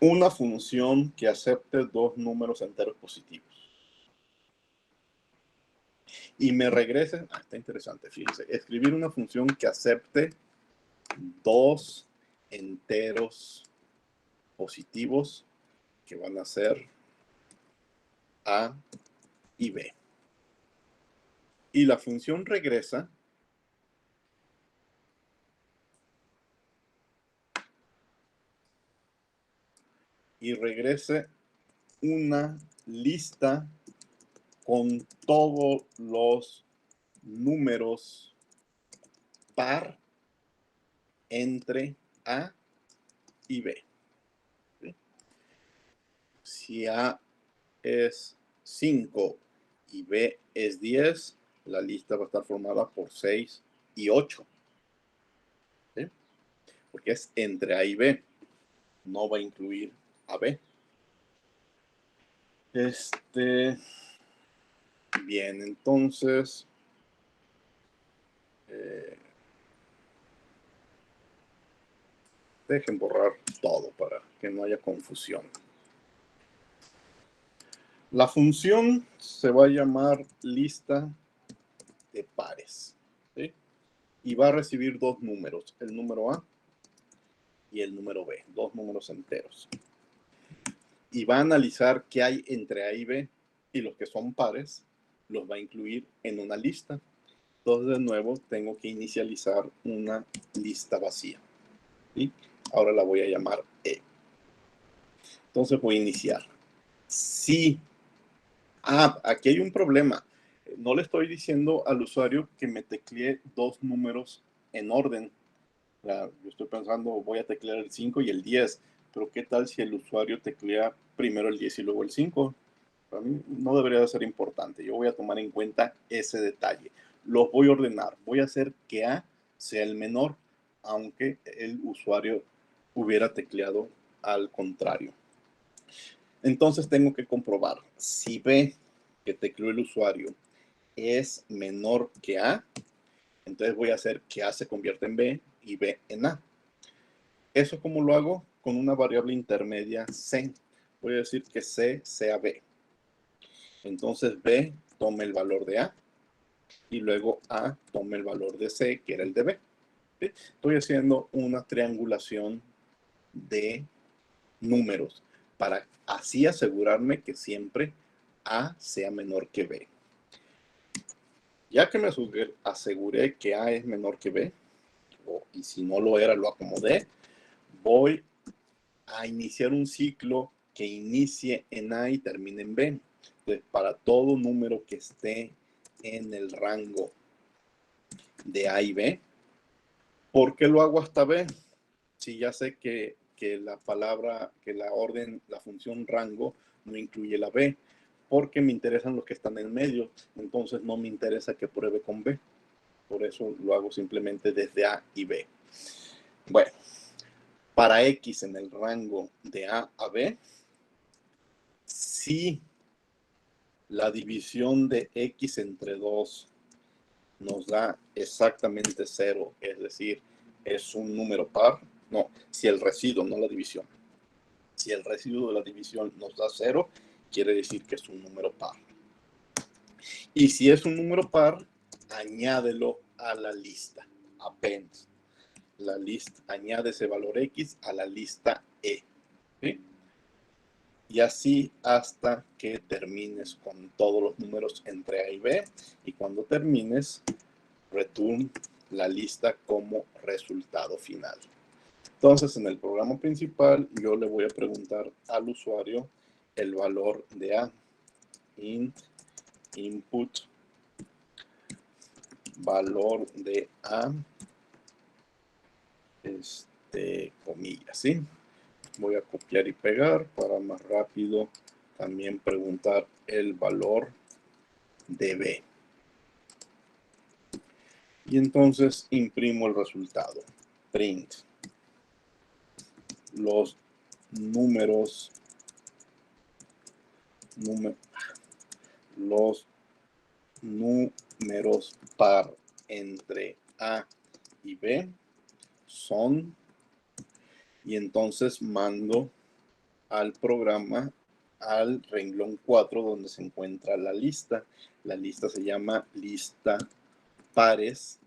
una función que acepte 2 números enteros positivos. Y me regrese, está interesante, fíjense, escribir una función que acepte 2 enteros positivos que van a ser A y B. Y la función regresa y regrese una lista con todos los números par entre A y B. ¿Sí? Si A es 5 y B es 10, la lista va a estar formada por 6 y 8. ¿Sí? Porque es entre A y B. No va a incluir a B. Bien, entonces... dejen borrar todo para que no haya confusión. La función se va a llamar lista de pares, ¿sí? Y va a recibir dos números, el número A y el número B, dos números enteros. Y va a analizar qué hay entre A y B, y los que son pares los va a incluir en una lista. Entonces, de nuevo, tengo que inicializar una lista vacía. ¿Sí? Ahora la voy a llamar E. Entonces voy a iniciar. Si aquí hay un problema. No le estoy diciendo al usuario que me teclee dos números en orden. Yo estoy pensando, voy a teclear el 5 y el 10, pero ¿qué tal si el usuario teclea primero el 10 y luego el 5? Para mí no debería de ser importante. Yo voy a tomar en cuenta ese detalle. Los voy a ordenar. Voy a hacer que A sea el menor, aunque el usuario hubiera tecleado al contrario. Entonces tengo que comprobar si B que tecleó el usuario es menor que A, entonces voy a hacer que A se convierta en B y B en A. ¿Eso cómo lo hago? Con una variable intermedia C. Voy a decir que C sea B. Entonces B tome el valor de A y luego A tome el valor de C, que era el de B. ¿Sí? Estoy haciendo una triangulación de números para así asegurarme que siempre A sea menor que B. Ya que me aseguré que A es menor que B, y si no lo era, lo acomodé, voy a iniciar un ciclo que inicie en A y termine en B. Entonces, para todo número que esté en el rango de A y B, ¿por qué lo hago hasta B? Si ya sé que la palabra, que la orden, la función rango no incluye la B, porque me interesan los que están en medio, entonces no me interesa que pruebe con B. Por eso lo hago simplemente desde A y B. Bueno, para X en el rango de A a B, si la división de X entre 2 nos da exactamente 0, es decir, es un número par, no, si el residuo, no la división, si el residuo de la división nos da 0, quiere decir que es un número par. Y si es un número par, añádelo a la lista, append. La lista, añade ese valor X a la lista E. ¿Sí? Y así hasta que termines con todos los números entre A y B. Y cuando termines, return la lista como resultado final. Entonces, en el programa principal, yo le voy a preguntar al usuario el valor de A. Int input valor de A, comillas, ¿sí? Voy a copiar y pegar para más rápido también preguntar el valor de B. Y entonces imprimo el resultado. Print. Los números par entre A y B son, y entonces mando al programa al renglón 4 donde se encuentra la lista. La lista se llama lista pares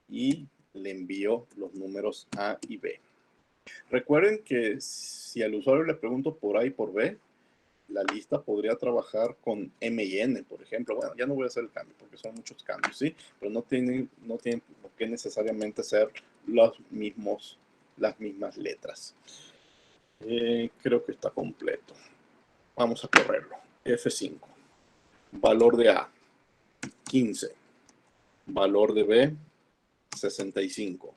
y le envío los números A y B. Recuerden que si al usuario le pregunto por A y por B, la lista podría trabajar con M y N, por ejemplo. Bueno, ya no voy a hacer el cambio porque son muchos cambios, ¿sí? Pero no tienen por qué necesariamente ser las mismas letras. Creo que está completo. Vamos a correrlo. F5. Valor de A, 15. Valor de B, 65.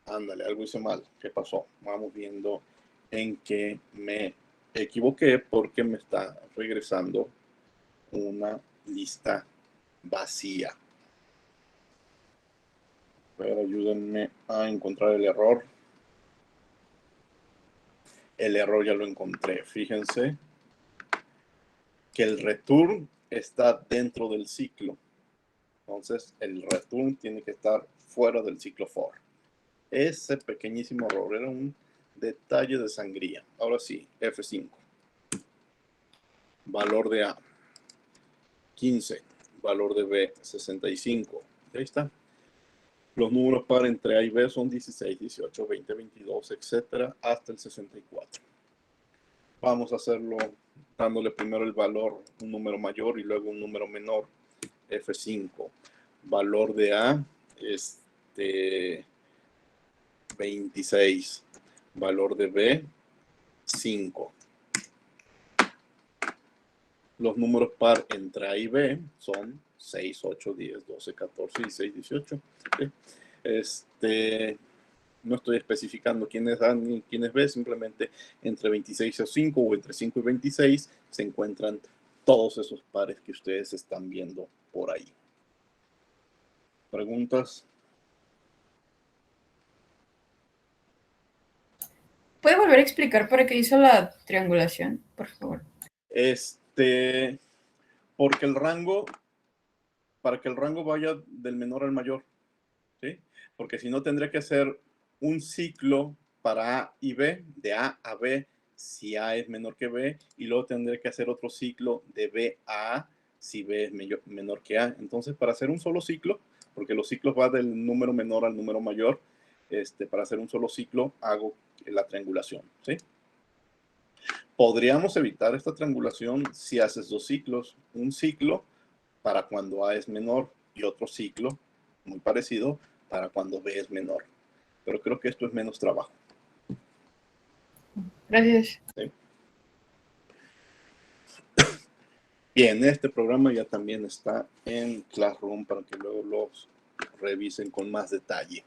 Ándale, algo hice mal. ¿Qué pasó? Vamos viendo en qué me equivoqué porque me está regresando una lista vacía. Pero ayúdenme a encontrar el error. El error ya lo encontré. Fíjense que el return está dentro del ciclo. Entonces, el return tiene que estar fuera del ciclo for. Ese pequeñísimo error era un detalle de sangría. Ahora sí, F5. Valor de A, 15. Valor de B, 65. Ahí está. Los números par entre A y B son 16, 18, 20, 22, etcétera, hasta el 64. Vamos a hacerlo dándole primero el valor, un número mayor y luego un número menor. F5. Valor de A, 26. Valor de B, 5. Los números par entre A y B son 6, 8, 10, 12, 14, 16, 18. ¿Sí? No estoy especificando quién es A ni quién es B, simplemente entre 26 y 5 o entre 5 y 26 se encuentran todos esos pares que ustedes están viendo por ahí. ¿Preguntas? ¿Puede volver a explicar para qué hizo la triangulación, por favor? Porque el rango, para que el rango vaya del menor al mayor, ¿sí? Porque si no tendría que hacer un ciclo para A y B, de A a B, si A es menor que B, y luego tendría que hacer otro ciclo de B a A, si B es menor que A. Entonces, para hacer un solo ciclo, porque los ciclos van del número menor al número mayor, para hacer un solo ciclo hago la triangulación, ¿sí? Podríamos evitar esta triangulación si haces dos ciclos. Un ciclo para cuando A es menor y otro ciclo muy parecido para cuando B es menor. Pero creo que esto es menos trabajo. Gracias. ¿Sí? Bien, este programa ya también está en Classroom para que luego los revisen con más detalle.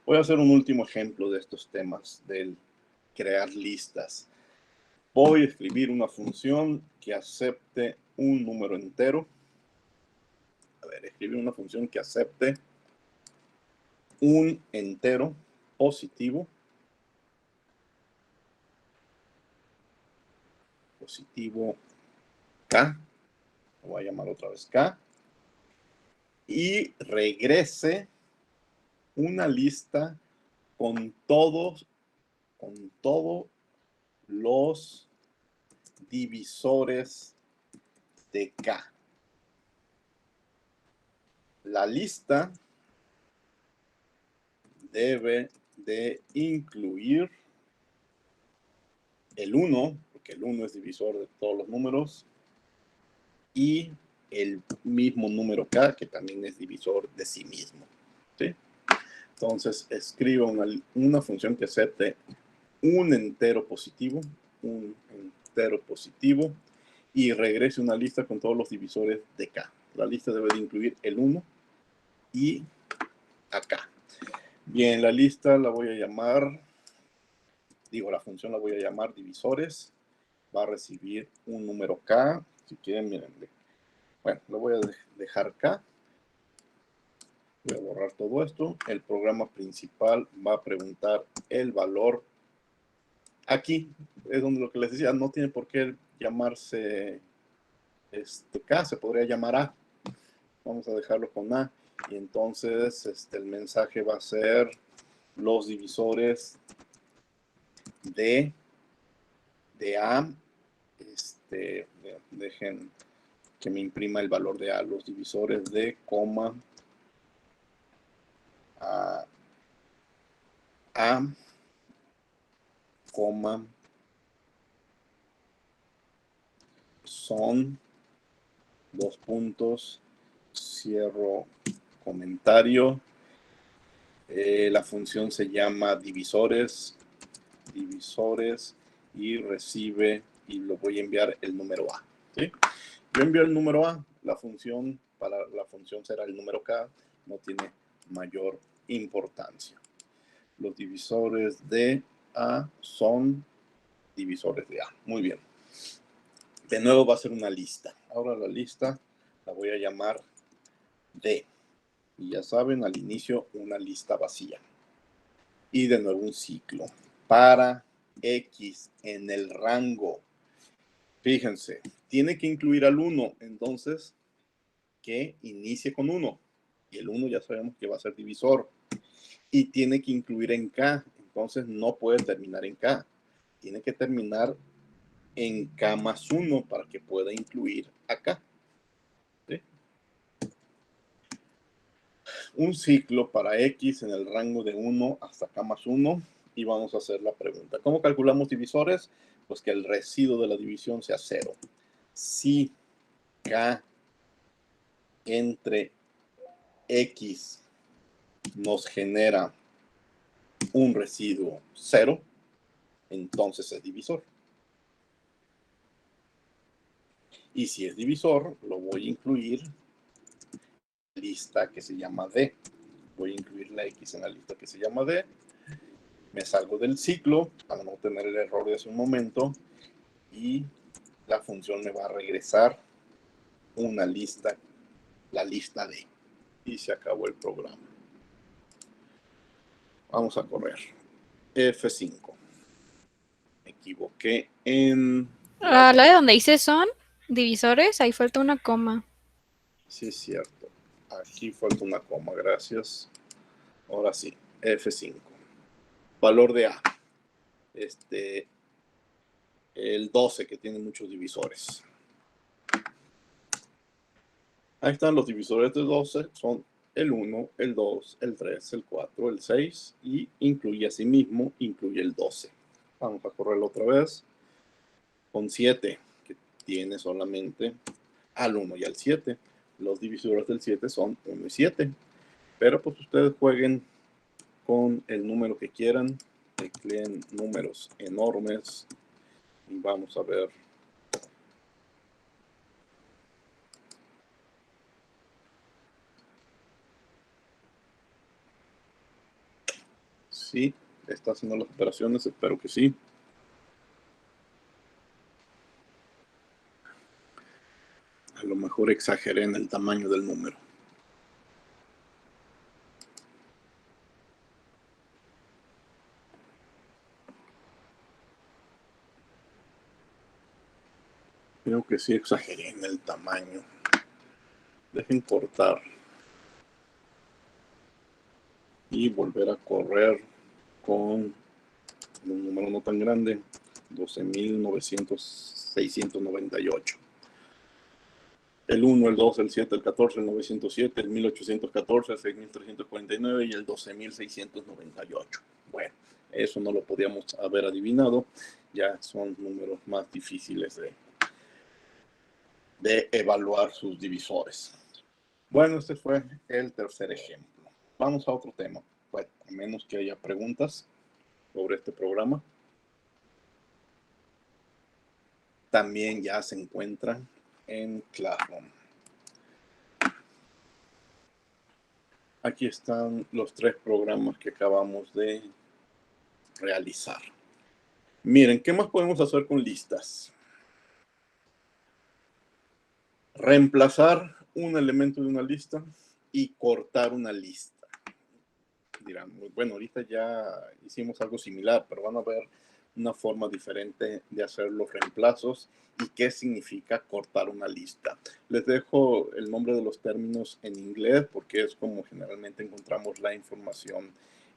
Voy a hacer un último ejemplo de estos temas del crear listas. Voy a escribir una función que acepte un número entero. A ver, escribir una función que acepte un entero positivo. Positivo K. Lo voy a llamar otra vez K. Y regrese una lista con todos los divisores de K. La lista debe de incluir el 1, porque el 1 es divisor de todos los números, y el mismo número K, que también es divisor de sí mismo. ¿Sí? Entonces, escribo una función que acepte un entero positivo, y regrese una lista con todos los divisores de K. La lista debe de incluir el 1 y acá. Bien, la lista la voy a llamar, la función la voy a llamar divisores. Va a recibir un número K. Si quieren, miren. Bueno, lo voy a dejar K. Voy a borrar todo esto. El programa principal va a preguntar el valor. Aquí es donde lo que les decía, no tiene por qué llamarse K, se podría llamar A. Vamos a dejarlo con A. Y entonces el mensaje va a ser los divisores de A. Dejen que me imprima el valor de A. Los divisores de coma A, coma, son, dos puntos, cierro comentario. La función se llama divisores, y recibe, y lo voy a enviar el número A. ¿Sí? Yo envío el número A, para la función será el número K, no tiene mayor importancia. Los divisores de A son divisores de A. Muy bien. De nuevo va a ser una lista. Ahora la lista La voy a llamar D. Y ya saben, al inicio una lista vacía. Y de nuevo un ciclo. Para X en el rango. Fíjense, tiene que incluir al 1. Entonces, que inicie con 1. Y el 1 ya sabemos que va a ser divisor. Y tiene que incluir en K. Entonces, no puede terminar en K. Tiene que terminar en K más 1 para que pueda incluir acá. ¿Sí? Un ciclo para X en el rango de 1 hasta K más 1. Y vamos a hacer la pregunta. ¿Cómo calculamos divisores? Pues que el residuo de la división sea 0. Si K entre X nos genera un residuo 0, entonces es divisor. Y si es divisor, lo voy a incluir en la lista que se llama D. Voy a incluir la X en la lista que se llama D. Me salgo del ciclo para no tener el error de hace un momento y la función me va a regresar una lista, la lista D. Y se acabó el programa. Vamos a correr. F5. Me equivoqué en... La de donde dice son divisores, ahí falta una coma. Sí, es cierto. Aquí falta una coma, gracias. Ahora sí, F5. Valor de A. El 12, que tiene muchos divisores. Ahí están los divisores de 12. Son el 1, el 2, el 3, el 4, el 6. Y incluye asimismo, incluye el 12. Vamos a correrlo otra vez. Con 7, que tiene solamente al 1 y al 7. Los divisores del 7 son 1 y 7. Pero pues ustedes jueguen con el número que quieran. Tecleen números enormes. Y vamos a ver. Sí, está haciendo las operaciones. Espero que sí. A lo mejor exageré en el tamaño del número. Creo que sí exageré en el tamaño. Dejen cortar. Y volver a correr con un número no tan grande. 12.698. El 1, el 2, el 7, el 14, el 907, el 1814, el 6349 y el 12.698. Bueno, eso no lo podíamos haber adivinado. Ya son números más difíciles de evaluar sus divisores. Bueno, este fue el tercer ejemplo. Vamos a otro tema. Bueno, a menos que haya preguntas sobre este programa. También ya se encuentra en Classroom. Aquí están los 3 programas que acabamos de realizar. Miren, ¿qué más podemos hacer con listas? Reemplazar un elemento de una lista y cortar una lista. Dirán, bueno, ahorita ya hicimos algo similar, pero van a ver una forma diferente de hacer los reemplazos y qué significa cortar una lista. Les dejo el nombre de los términos en inglés porque es como generalmente encontramos la información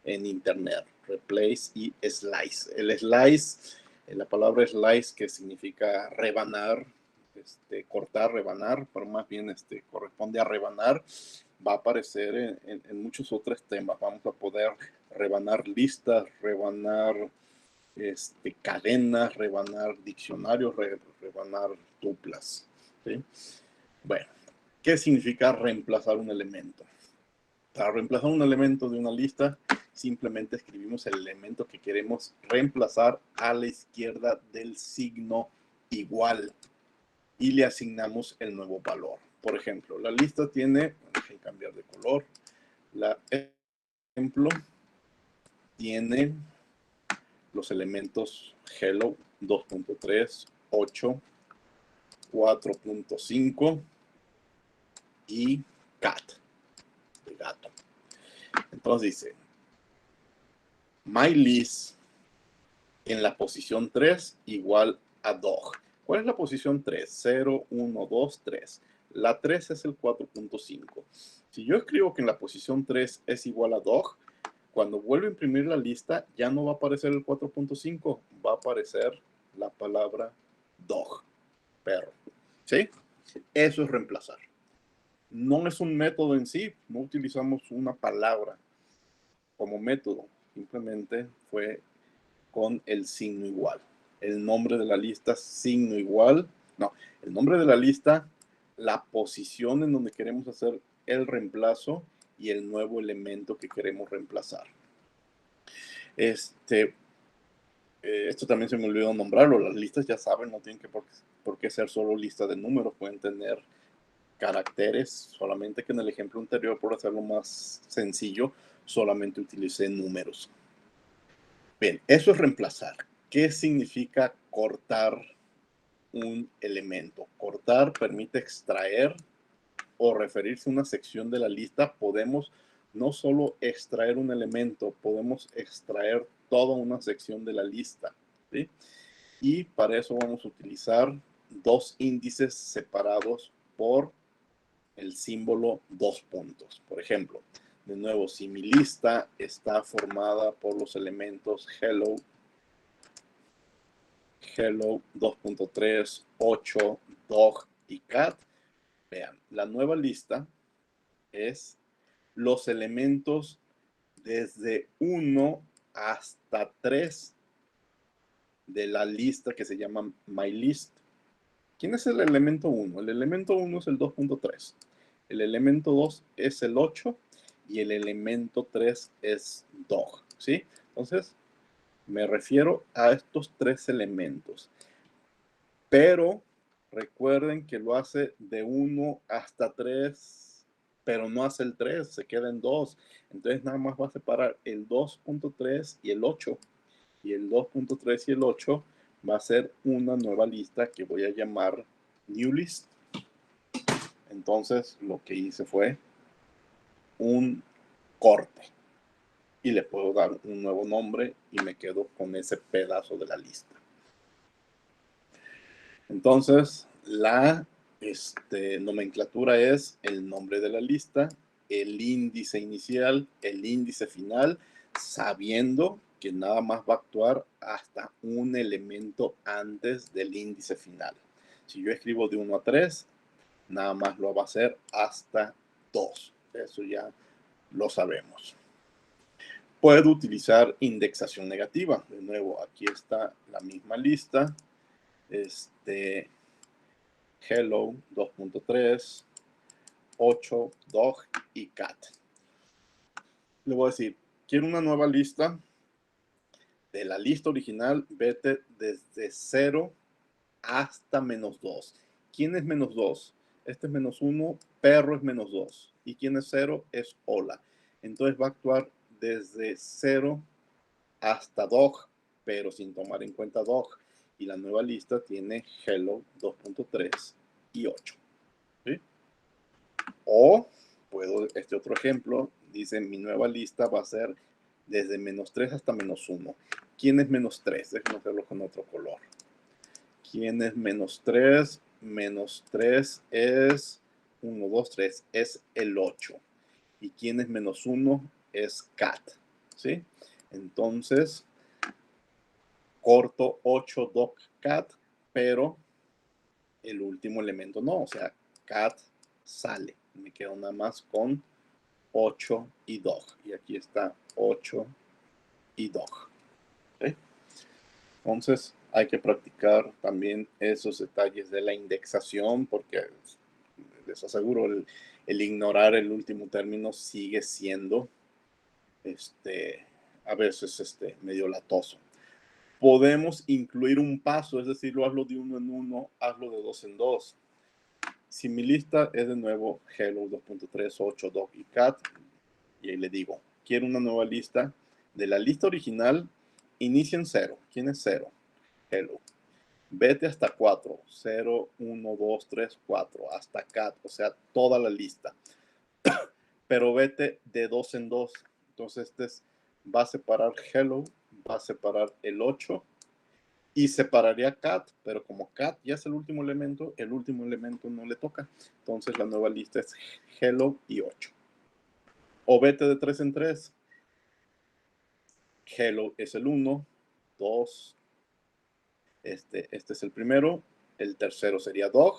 en internet. Replace y slice. El slice, la palabra slice, que significa rebanar, cortar, rebanar, pero más bien corresponde a rebanar, va a aparecer en muchos otros temas. Vamos a poder rebanar listas, rebanar cadenas, rebanar diccionarios, rebanar tuplas. ¿Sí? Bueno, ¿qué significa reemplazar un elemento? Para reemplazar un elemento de una lista, simplemente escribimos el elemento que queremos reemplazar a la izquierda del signo igual y le asignamos el nuevo valor. Por ejemplo, la lista tiene, déjenme cambiar de color, la ejemplo tiene los elementos hello 2.3, 8, 4.5 y cat, de gato. Entonces dice, MyList en la posición 3 igual a dog. ¿Cuál es la posición 3? 0, 1, 2, 3. La 3 es el 4.5. Si yo escribo que en la posición 3 es igual a dog, cuando vuelvo a imprimir la lista ya no va a aparecer el 4.5, va a aparecer la palabra dog, perro. ¿Sí? Eso es reemplazar. No es un método en sí, no utilizamos una palabra como método, simplemente fue con el signo igual. El nombre de la lista, signo igual. No, el nombre de la lista, la posición en donde queremos hacer el reemplazo y el nuevo elemento que queremos reemplazar. Esto también se me olvidó nombrarlo. Las listas, ya saben, no tienen por qué ser solo listas de números. Pueden tener caracteres, solamente que en el ejemplo anterior, por hacerlo más sencillo, solamente utilicé números. Bien, eso es reemplazar. ¿Qué significa cortar un elemento? Cortar permite extraer o referirse a una sección de la lista. Podemos no solo extraer un elemento, podemos extraer toda una sección de la lista, ¿sí? Y para eso vamos a utilizar dos índices separados por el símbolo 2 puntos. Por ejemplo, de nuevo, si mi lista está formada por los elementos hello, 2.3, 8, dog y cat, vean, la nueva lista es los elementos desde 1 hasta 3 de la lista que se llama MyList. ¿Quién es el elemento 1? El elemento 1 es el 2.3. El elemento 2 es el 8 y el elemento 3 es dog, ¿sí? Entonces, me refiero a estos tres elementos. Pero recuerden que lo hace de 1 hasta 3, pero no hace el 3, se queda en 2. Entonces nada más va a separar el 2.3 y el 8. Y el 2.3 y el 8 va a ser una nueva lista que voy a llamar New List. Entonces lo que hice fue un corte. Y le puedo dar un nuevo nombre y me quedo con ese pedazo de la lista. Entonces, la nomenclatura es el nombre de la lista, el índice inicial, el índice final, sabiendo que nada más va a actuar hasta un elemento antes del índice final. Si yo escribo de 1 a 3, nada más lo va a hacer hasta 2. Eso ya lo sabemos. Puedo utilizar indexación negativa. De nuevo, aquí está la misma lista. Hello, 2.3, 8, dog y cat. Le voy a decir, quiero una nueva lista. De la lista original, vete desde 0 hasta -2. ¿Quién es -2? Este es -1, perro es -2. ¿Y quién es 0? Es hola. Entonces va a actuar desde 0 hasta dog, pero sin tomar en cuenta dog. Y la nueva lista tiene hello, 2.3 y 8. ¿Sí? O puedo, este otro ejemplo, dice mi nueva lista va a ser desde -3 hasta -1. ¿Quién es -3? Déjenme hacerlo con otro color. ¿Quién es -3? -3 es 1, 2, 3, es el 8. ¿Y quién es -1? Es cat. ¿Sí? Entonces, corto 8, dog, cat, pero el último elemento no, o sea, cat sale. Me quedo nada más con 8 y dog. Y aquí está 8 y dog. ¿Okay? Entonces, hay que practicar también esos detalles de la indexación, porque les aseguro, el ignorar el último término sigue siendo a veces medio latoso. Podemos incluir un paso, es decir, lo hazlo de 1 en 1, hazlo de 2 en 2. Si mi lista es de nuevo hello, 2.3, 8, dog y cat, y ahí le digo, quiero una nueva lista. De la lista original, inicia en 0. ¿Quién es 0? Hello. Vete hasta 4. 0, 1, 2, 3, 4. Hasta cat, o sea, toda la lista. Pero vete de 2 en 2. Entonces, va a separar hello, va a separar el 8 y separaría cat, pero como cat ya es el último elemento no le toca. Entonces, la nueva lista es hello y 8. O vete de 3 en 3. Hello es el 1, 2, este es el primero, el tercero sería dog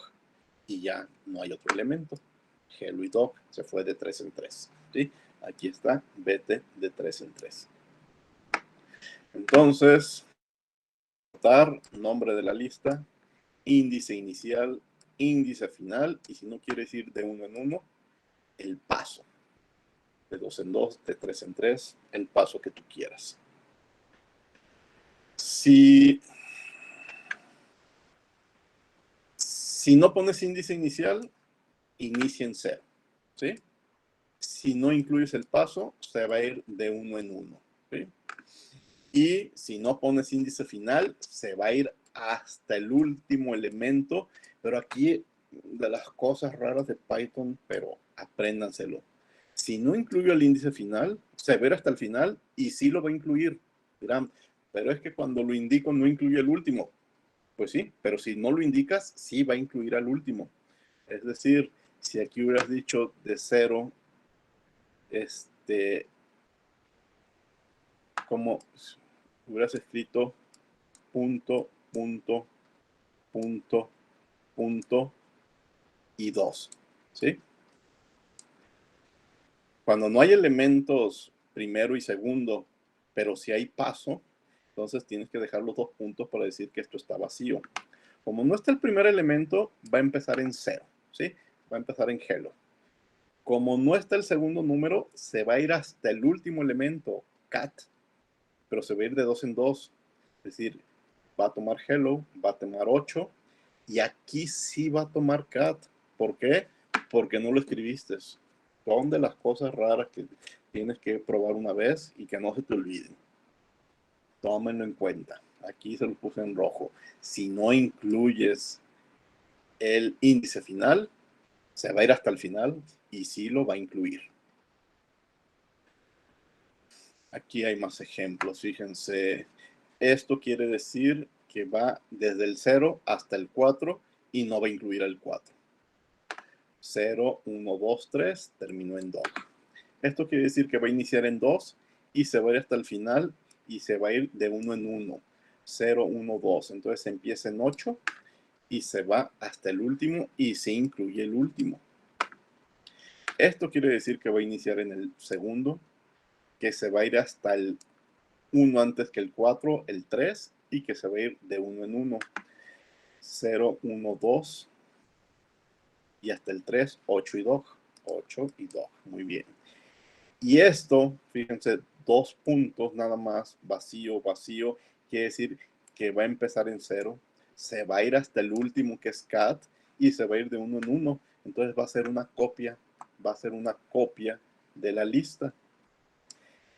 y ya no hay otro elemento. Hello y dog se fue de 3 en 3. ¿Sí? Aquí está, vete de 3 en 3. Entonces, nombre de la lista, índice inicial, índice final, y si no quieres ir de 1 en 1, el paso. De 2 en 2, de 3 en 3, el paso que tú quieras. Si no pones índice inicial, inicia en 0. ¿Sí? Si no incluyes el paso, se va a ir de 1 en 1. ¿Sí? Y si no pones índice final, se va a ir hasta el último elemento. Pero aquí, de las cosas raras de Python, pero apréndanselo. Si no incluyo el índice final, se va a ir hasta el final y sí lo va a incluir. Dirán, pero es que cuando lo indico no incluye el último. Pues sí, pero si no lo indicas, sí va a incluir al último. Es decir, si aquí hubieras dicho de 0, como hubieras escrito punto, punto, punto, punto y 2. ¿Sí? Cuando no hay elementos primero y segundo, pero si hay paso, entonces tienes que dejar los 2 puntos para decir que esto está vacío. Como no está el primer elemento, va a empezar en 0. ¿Sí? Va a empezar en hello. Como no está el segundo número, se va a ir hasta el último elemento, cat, pero se va a ir de 2 en 2. Es decir, va a tomar hello, va a tomar 8, y aquí sí va a tomar cat. ¿Por qué? Porque no lo escribiste. Son de las cosas raras que tienes que probar una vez y que no se te olviden. Tómenlo en cuenta. Aquí se lo puse en rojo. Si no incluyes el índice final, se va a ir hasta el final y sí lo va a incluir. Aquí hay más ejemplos, fíjense. Esto quiere decir que va desde el 0 hasta el 4 y no va a incluir el 4. 0, 1, 2, 3, terminó en 2. Esto quiere decir que va a iniciar en 2 y se va a ir hasta el final y se va a ir de 1 en 1. 0, 1, 2. Entonces empieza en 8 y se va hasta el último y se incluye el último. Esto quiere decir que va a iniciar en el segundo, que se va a ir hasta el 1 antes que el 4, el 3, y que se va a ir de 1 en 1. 0, 1, 2, y hasta el 3, 8 y 2. 8 y 2, muy bien. Y esto, fíjense, 2 puntos nada más, vacío, vacío, quiere decir que va a empezar en 0, se va a ir hasta el último que es cat, y se va a ir de 1 en 1. Entonces va a ser una copia, de la lista.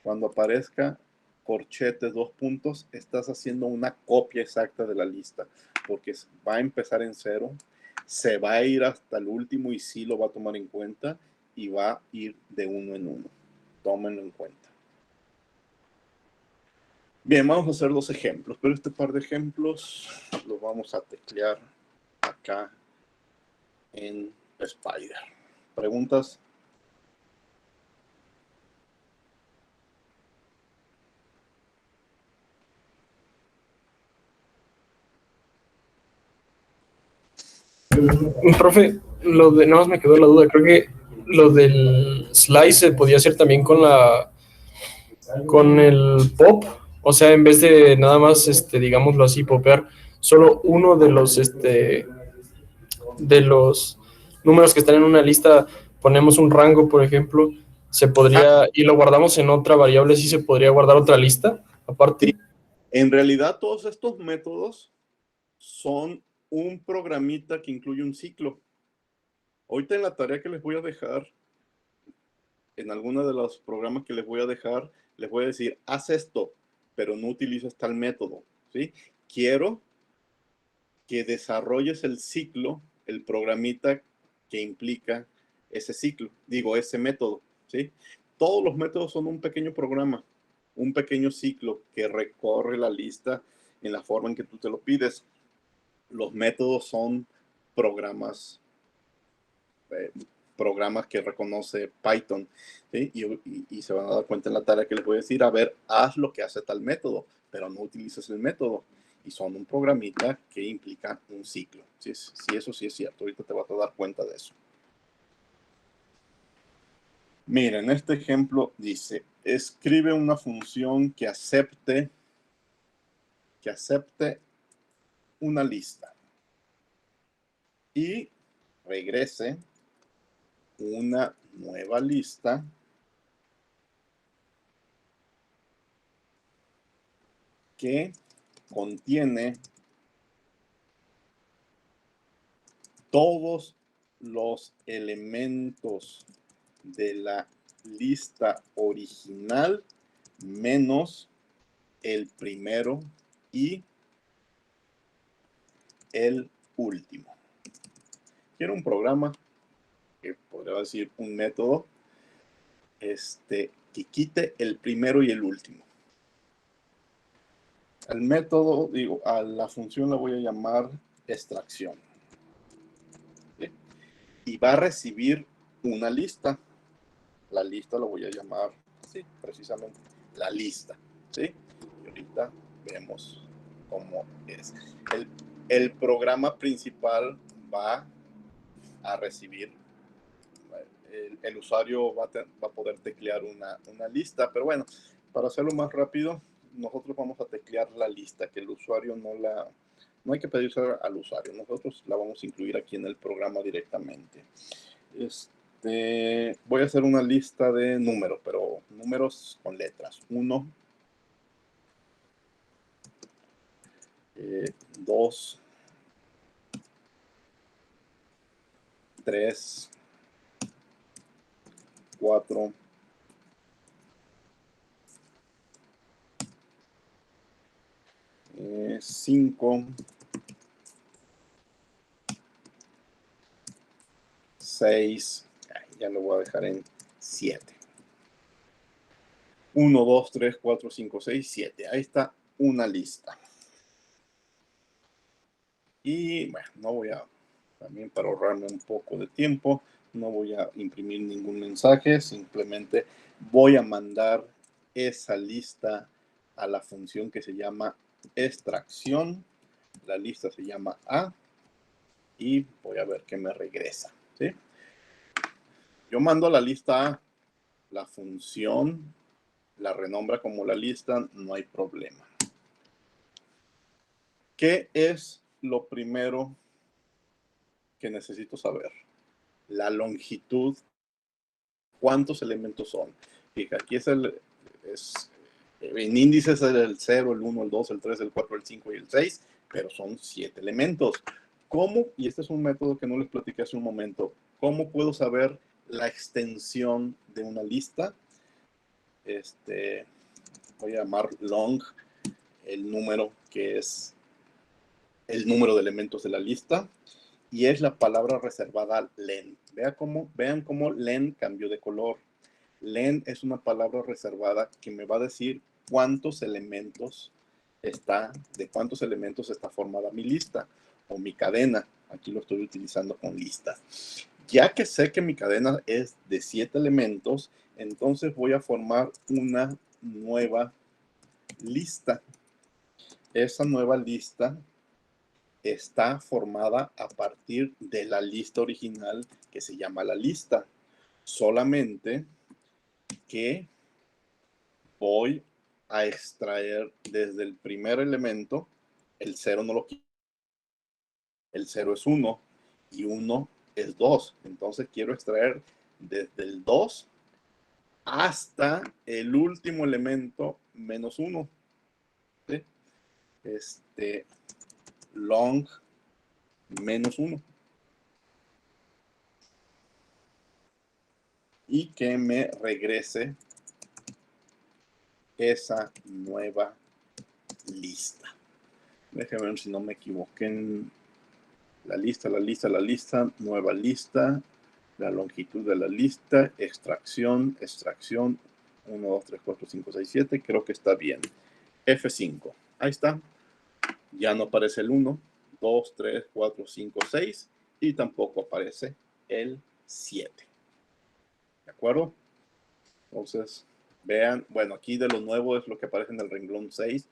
Cuando aparezca corchete 2 puntos, estás haciendo una copia exacta de la lista, porque va a empezar en 0, se va a ir hasta el último y sí lo va a tomar en cuenta, y va a ir de 1 en 1. Tómenlo en cuenta. Bien, vamos a hacer 2 ejemplos, pero este par de ejemplos los vamos a teclear acá en Spider. ¿Preguntas? Profe, nada más me quedó la duda, creo que lo del slice se podía hacer también con el pop, o sea, en vez de nada más, digámoslo así, popear solo uno de los números que están en una lista, ponemos un rango, por ejemplo, se podría, y lo guardamos en otra variable, ¿sí se podría guardar otra lista aparte? Sí. En realidad, todos estos métodos son un programita que incluye un ciclo. Ahorita en la tarea que les voy a dejar, en alguno de los programas que les voy a dejar, les voy a decir, haz esto, pero no utilices tal método, ¿sí? Quiero que desarrolles el ciclo, el programita que implica ese ciclo, digo, ese método, ¿sí? Todos los métodos son un pequeño programa, un pequeño ciclo que recorre la lista en la forma en que tú te lo pides. Los métodos son programas, programas que reconoce Python, ¿sí? Y se van a dar cuenta en la tarea que les voy a decir, a ver, haz lo que hace tal método, pero no utilices el método. Y son un programita que implica un ciclo. Sí, eso sí es cierto. Ahorita te vas a dar cuenta de eso. Miren, este ejemplo dice, escribe una función que acepte una lista y regrese una nueva lista que contiene todos los elementos de la lista original menos el primero y el último. Quiero un programa, que podría decir un método, que quite el primero y el último. El método, digo, a la función la voy a llamar extracción. ¿Sí? Y va a recibir una lista. La lista lo voy a llamar, sí, precisamente, la lista. ¿Sí? Y ahorita vemos cómo es. El programa principal va a recibir, el usuario va a poder teclear una lista, pero bueno, para hacerlo más rápido, nosotros vamos a teclear la lista, que el usuario no hay que pedirse al usuario, nosotros la vamos a incluir aquí en el programa directamente. Voy a hacer una lista de números, pero números con letras. 1, 2, 3, 4, 5, 6, ya lo voy a dejar en 7. 1, 2, 3, 4, 5, 6, 7. Ahí está una lista. Y bueno, no voy a, también para ahorrarme un poco de tiempo, no voy a imprimir ningún mensaje, simplemente voy a mandar esa lista a la función que se llama extracción. La lista se llama A y voy a ver qué me regresa, ¿sí? Yo mando la lista A, la función la renombra como la lista, no hay problema. ¿Qué es lo primero que necesito saber? La longitud. ¿Cuántos elementos son? Fíjate, aquí en índices es el 0, el 1, el 2, el 3, el 4, el 5 y el 6, pero son 7 elementos. ¿Cómo? Y este es un método que no les platiqué hace un momento. ¿Cómo puedo saber la extensión de una lista? Voy a llamar long el número que es el número de elementos de la lista, y es la palabra reservada len. Vean cómo len cambió de color. Len es una palabra reservada que me va a decir de cuántos elementos está formada mi lista o mi cadena. Aquí lo estoy utilizando con listas. Ya que sé que mi cadena es de 7 elementos, entonces voy a formar una nueva lista. Esa nueva lista está formada a partir de la lista original que se llama la lista. Solamente que voy a extraer desde el primer elemento, el 0 no lo quiero, el 0 es 1 y 1 es 2. Entonces quiero extraer desde el 2 hasta el último elemento menos 1. ¿Sí? Long menos 1. Y que me regrese esa nueva lista. Déjenme ver si no me equivoqué en la lista, nueva lista, la longitud de la lista, extracción, 1, 2, 3, 4, 5, 6, 7, creo que está bien. F5, ahí está. Ya no aparece el 1, 2, 3, 4, 5, 6 y tampoco aparece el 7. ¿De acuerdo? Entonces, vean, bueno, aquí de lo nuevo es lo que aparece en el renglón 6,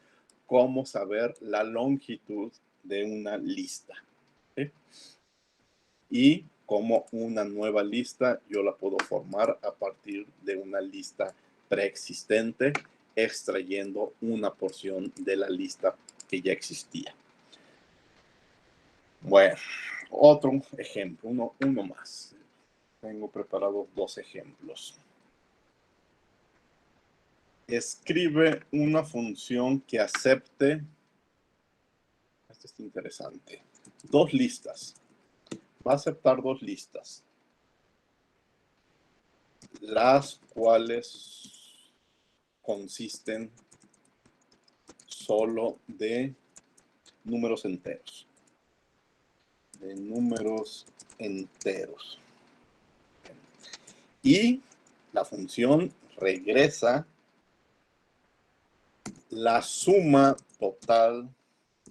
cómo saber la longitud de una lista. ¿Sí? Y como una nueva lista yo la puedo formar a partir de una lista preexistente, extrayendo una porción de la lista que ya existía. Bueno, otro ejemplo, uno más. Tengo preparados 2 ejemplos. Escribe una función que acepte, esto es interesante, 2 listas. Va a aceptar 2 listas, las cuales consisten solo de números enteros. Y la función regresa la suma total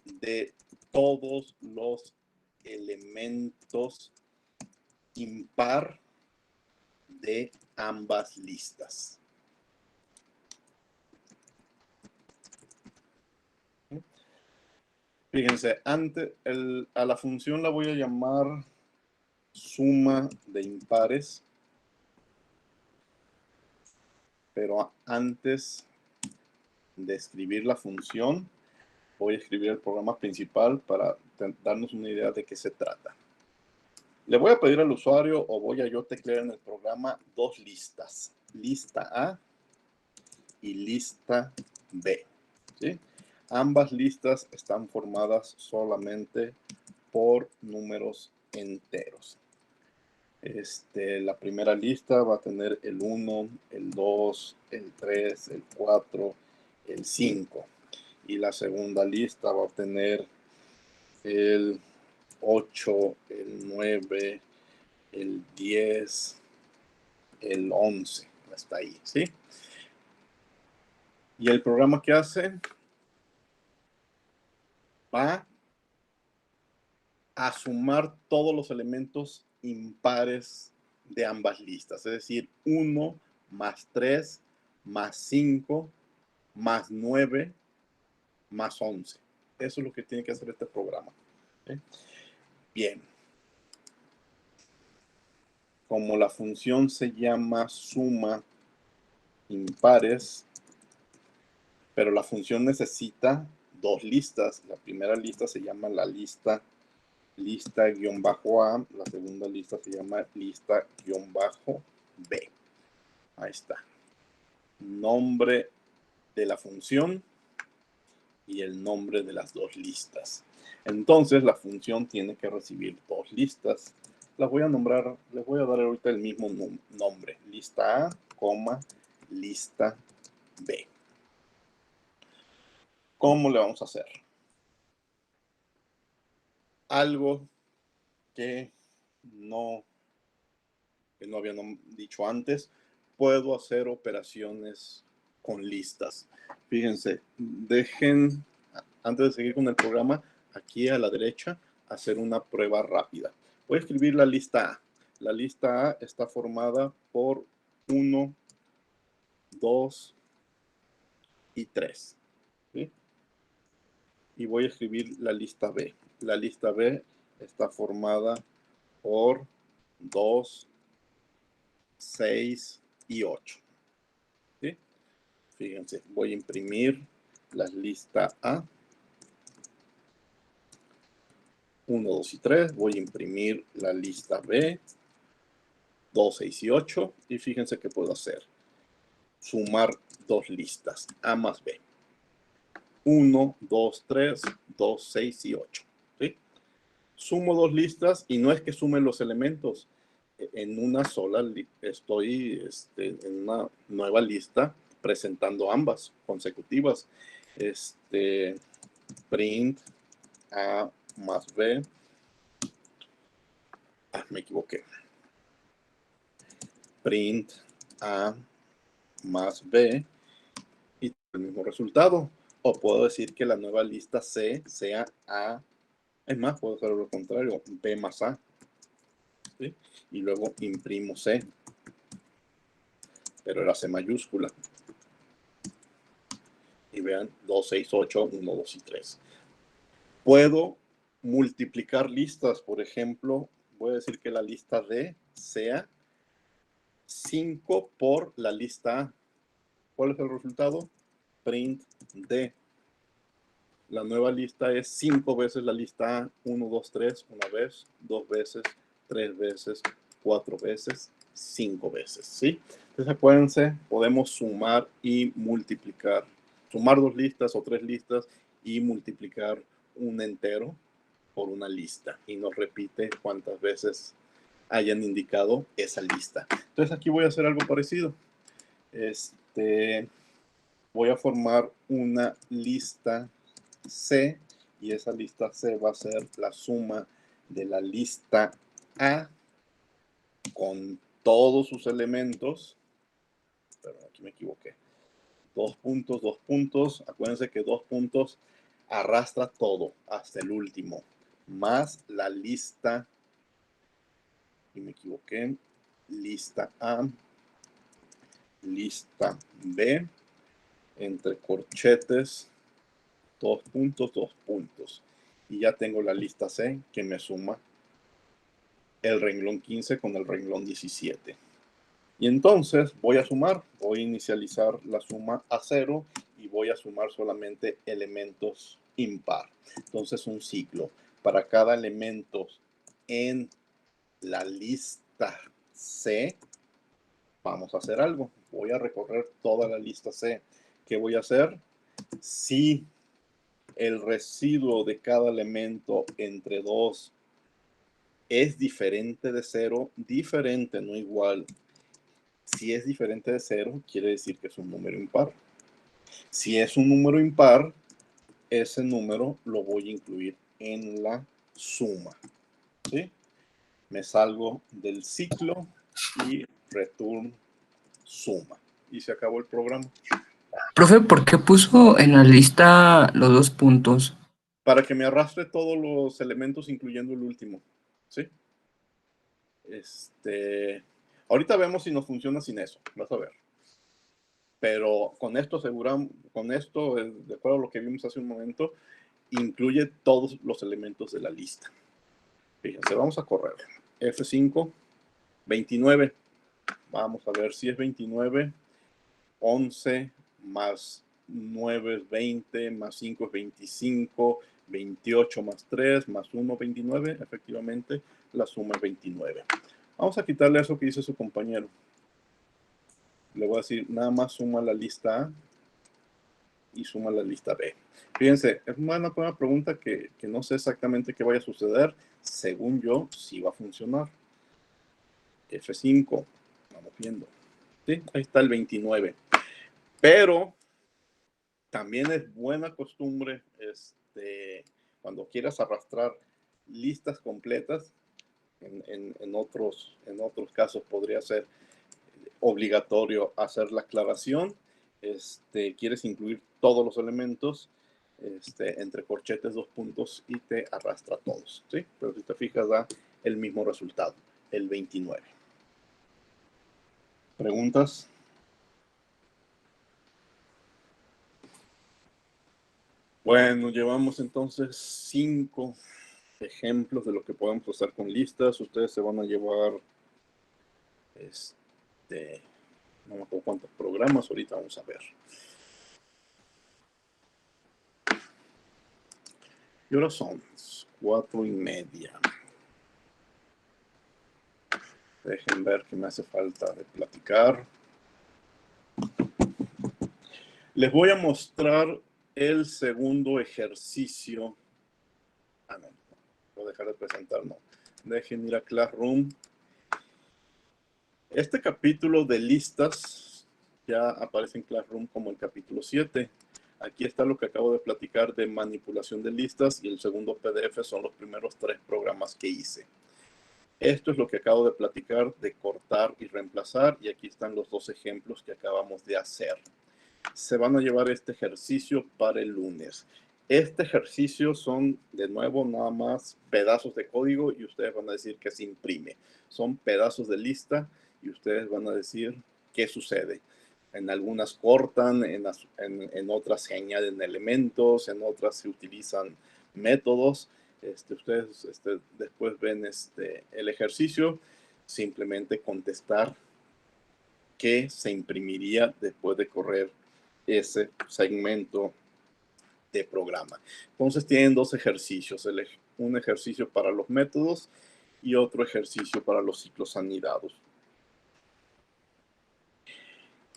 de todos los elementos impar de ambas listas. Fíjense, a la función la voy a llamar suma de impares, pero antes de escribir la función, voy a escribir el programa principal para darnos una idea de qué se trata. Le voy a pedir al usuario o voy a yo teclear en el programa 2 listas, lista A y lista B. ¿Sí? Ambas listas están formadas solamente por números enteros. La primera lista va a tener el 1, el 2, el 3, el 4, el 5. Y la segunda lista va a tener el 8, el 9, el 10, el 11. Hasta ahí, ¿sí? Y el programa que hace va a sumar todos los elementos impares de ambas listas. Es decir, 1 más 3 más 5 más 9 más 11. Eso es lo que tiene que hacer este programa. ¿Sí? Bien. Como la función se llama suma impares, pero la función necesita 2 listas. La primera lista se llama la lista lista-A, la segunda lista se llama lista-B. Ahí está. Nombre de la función y el nombre de las 2 listas. Entonces la función tiene que recibir 2 listas. Las voy a nombrar, les voy a dar ahorita el mismo nombre. Lista A, lista B. ¿Cómo le vamos a hacer? Algo que no había dicho antes, puedo hacer operaciones con listas. Fíjense, antes de seguir con el programa, aquí a la derecha, hacer una prueba rápida. Voy a escribir la lista A. La lista A está formada por 1, 2 y 3. ¿Sí? Y voy a escribir la lista B. La lista B está formada por 2, 6 y 8. ¿Sí? Fíjense, voy a imprimir la lista A. 1, 2 y 3. Voy a imprimir la lista B. 2, 6 y 8. Y fíjense que puedo hacer. Sumar 2 listas. A más B. 1, 2, 3, 2, 6 y 8. ¿Sí? Sumo 2 listas y no es que sumen los elementos. En una sola, estoy en una nueva lista presentando ambas consecutivas. Print A más B. Me equivoqué. Print A más B y el mismo resultado. O puedo decir que la nueva lista C sea A. Es más, puedo hacer lo contrario, B más A. ¿Sí? Y luego imprimo C. Pero era C mayúscula. Y vean, 2, 6, 8, 1, 2 y 3. Puedo multiplicar listas. Por ejemplo, voy a decir que la lista D sea 5 por la lista A. ¿Cuál es el resultado? Print D. La nueva lista es 5 veces la lista A. 1, 2, 3, una vez, 2 veces, 3 veces, 4 veces, 5 veces. ¿Sí? Entonces acuérdense, podemos sumar y multiplicar. Sumar 2 listas o 3 listas y multiplicar un entero por una lista. Y nos repite cuántas veces hayan indicado esa lista. Entonces aquí voy a hacer algo parecido. Voy a formar una lista C y esa lista C va a ser la suma de la lista A con todos sus elementos. Pero aquí me equivoqué. 2 puntos, 2 puntos. Acuérdense que 2 puntos arrastra todo hasta el último. Más la lista, y me equivoqué, lista A, lista B, entre corchetes, 2 puntos, 2 puntos. Y ya tengo la lista C que me suma el renglón 15 con el renglón 17. Y entonces voy a sumar, voy a inicializar la suma a 0 y voy a sumar solamente elementos impar. Entonces un ciclo. Para cada elemento en la lista C, vamos a hacer algo. Voy a recorrer toda la lista C. ¿Qué voy a hacer? Si el residuo de cada elemento entre 2 es diferente de 0, diferente, no igual. Si es diferente de 0, quiere decir que es un número impar. Si es un número impar, ese número lo voy a incluir en la suma. ¿Sí? Me salgo del ciclo y return suma. Y se acabó el programa. Profe, ¿por qué puso en la lista los 2 puntos? Para que me arrastre todos los elementos, incluyendo el último. ¿Sí? Ahorita vemos si nos funciona sin eso. Vas a ver. Pero con esto aseguramos, de acuerdo a lo que vimos hace un momento, incluye todos los elementos de la lista. Fíjense, vamos a correr. F5, 29. Vamos a ver si es 29. 11 más 9 es 20, más 5 es 25, 28 más 3 más 1, 29. Efectivamente, la suma es 29. Vamos a quitarle eso que dice su compañero. Le voy a decir, nada más suma la lista A y suma la lista B. Fíjense, es una pregunta que no sé exactamente qué vaya a suceder. Según yo, sí va a funcionar. F5, vamos viendo. ¿Sí? Ahí está el 29. Pero también es buena costumbre, cuando quieras arrastrar listas completas, en otros casos podría ser obligatorio hacer la aclaración. Quieres incluir todos los elementos, entre corchetes, 2 puntos y te arrastra todos, ¿sí? Pero si te fijas da el mismo resultado, el 29. ¿Preguntas? Bueno, llevamos entonces 5 ejemplos de lo que podemos hacer con listas. Ustedes se van a llevar, no me acuerdo cuántos programas, ahorita vamos a ver. Y ahora son 4:30. Dejen ver qué me hace falta de platicar. Les voy a mostrar el segundo ejercicio. No. Voy a dejar de presentar, no. Dejen ir a Classroom. Este capítulo de listas ya aparece en Classroom como el capítulo 7. Aquí está lo que acabo de platicar de manipulación de listas y el segundo PDF son los primeros 3 programas que hice. Esto es lo que acabo de platicar de cortar y reemplazar y aquí están los 2 ejemplos que acabamos de hacer. Se van a llevar este ejercicio para el lunes. Este ejercicio son, de nuevo, nada más pedazos de código y ustedes van a decir que se imprime. Son pedazos de lista y ustedes van a decir qué sucede. En algunas cortan, en otras se añaden elementos, en otras se utilizan métodos. Ustedes después ven el ejercicio, simplemente contestar qué se imprimiría después de correr ese segmento de programa. Entonces tienen 2 ejercicios, un ejercicio para los métodos y otro ejercicio para los ciclos anidados.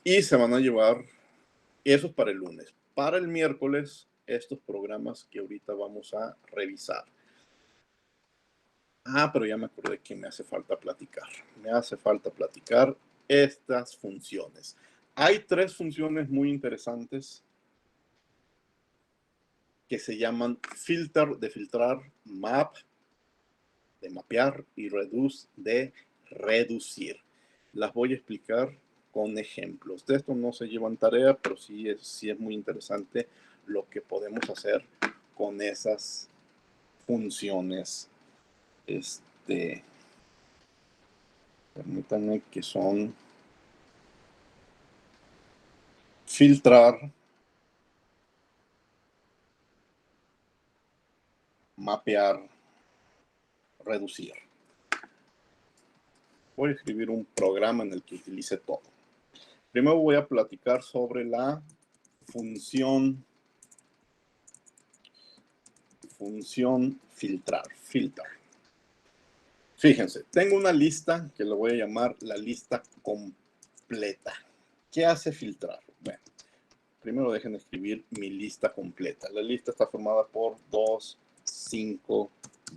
Y se van a llevar, eso es para el lunes. Para el miércoles, estos programas que ahorita vamos a revisar. Pero ya me acordé que me hace falta platicar. Me hace falta platicar estas funciones. Hay 3 funciones muy interesantes que se llaman filter de filtrar, map de mapear y reduce de reducir. Las voy a explicar con ejemplos. De esto no se llevan tarea, pero sí es muy interesante lo que podemos hacer con esas funciones. Permítanme, que son filtrar, mapear, reducir. Voy a escribir un programa en el que utilice todo. Primero voy a platicar sobre la función filtrar, filter. Fíjense, tengo una lista que le voy a llamar la lista completa. ¿Qué hace filtrar? Bueno, primero dejen escribir mi lista completa. La lista está formada por 2, 5,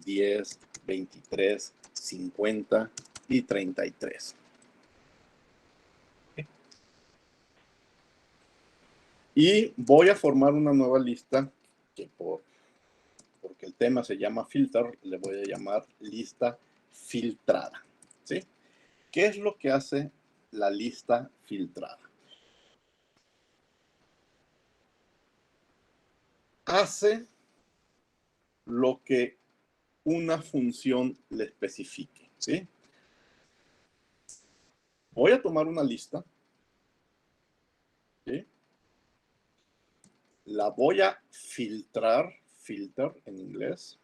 10, 23, 50 y 33. Y voy a formar una nueva lista que porque el tema se llama filter, le voy a llamar lista filtrada. ¿Sí? ¿Qué es lo que hace la lista filtrada? Hace lo que una función le especifique. ¿Sí? Voy a tomar una lista. ¿Sí? La voy a filtrar, filter en inglés,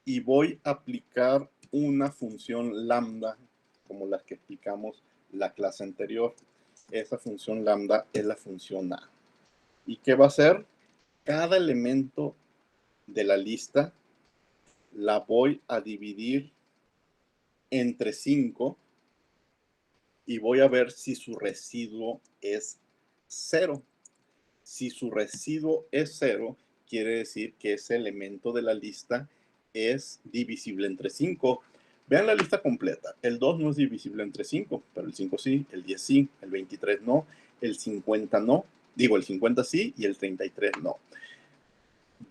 y voy a aplicar una función lambda, como las que explicamos la clase anterior. Esa función lambda es la función A. ¿Y qué va a hacer? Cada elemento de la lista la voy a dividir entre 5 y voy a ver si su residuo es 0. Si su residuo es 0, quiere decir que ese elemento de la lista es divisible entre 5. Vean la lista completa. El 2 no es divisible entre 5, pero el 5 sí, el 10 sí, el 23 no, el 50 no. Digo, el 50 sí y el 33 no.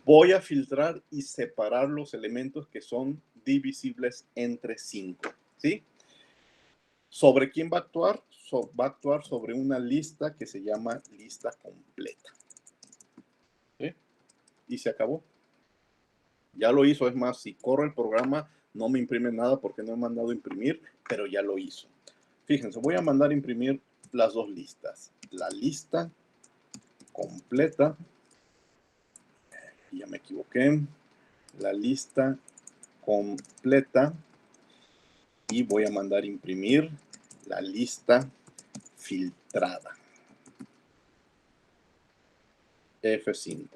Voy a filtrar y separar los elementos que son divisibles entre 5. ¿Sí? ¿Sobre quién va a actuar? Va a actuar sobre una lista que se llama lista completa. ¿Sí? Y se acabó. Ya lo hizo. Es más, si corro el programa, no me imprime nada porque no he mandado a imprimir, pero ya lo hizo. Fíjense, voy a mandar a imprimir las 2 listas. La lista completa. Ya me equivoqué. La lista completa. Y voy a mandar a imprimir la lista filtrada. F5.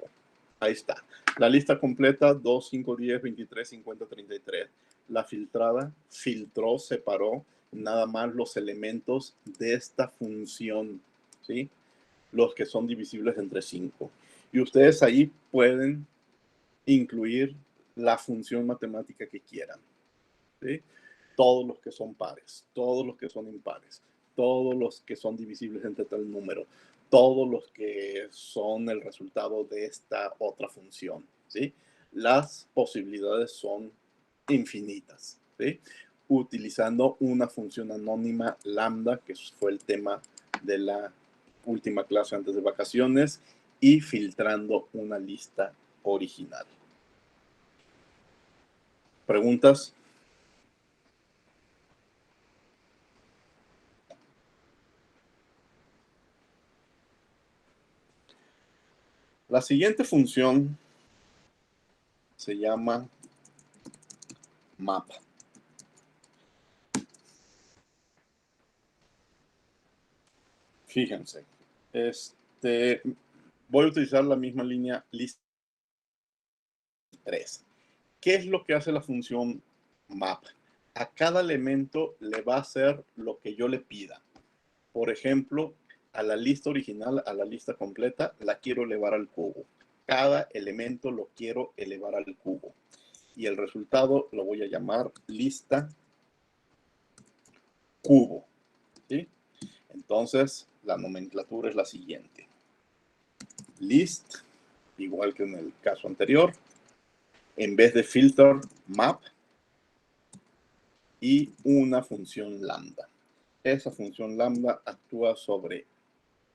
Ahí está. La lista completa, 2, 5, 10, 23, 50, 33. La filtrada filtró, separó nada más los elementos de esta función, ¿sí? Los que son divisibles entre 5. Y ustedes ahí pueden incluir la función matemática que quieran, ¿sí? Todos los que son pares, todos los que son impares, todos los que son divisibles entre tal número, todos los que son el resultado de esta otra función, ¿sí? Las posibilidades son infinitas, ¿sí? Utilizando una función anónima lambda, que fue el tema de la última clase antes de vacaciones, y filtrando una lista original. ¿Preguntas? La siguiente función se llama map. Fíjense, voy a utilizar la misma línea list 3. ¿Qué es lo que hace la función map? A cada elemento le va a hacer lo que yo le pida. Por ejemplo, a la lista original, a la lista completa, la quiero elevar al cubo. Cada elemento lo quiero elevar al cubo. Y el resultado lo voy a llamar lista cubo, ¿sí? Entonces, la nomenclatura es la siguiente. List, igual que en el caso anterior, en vez de filter, map, y una función lambda. Esa función lambda actúa sobre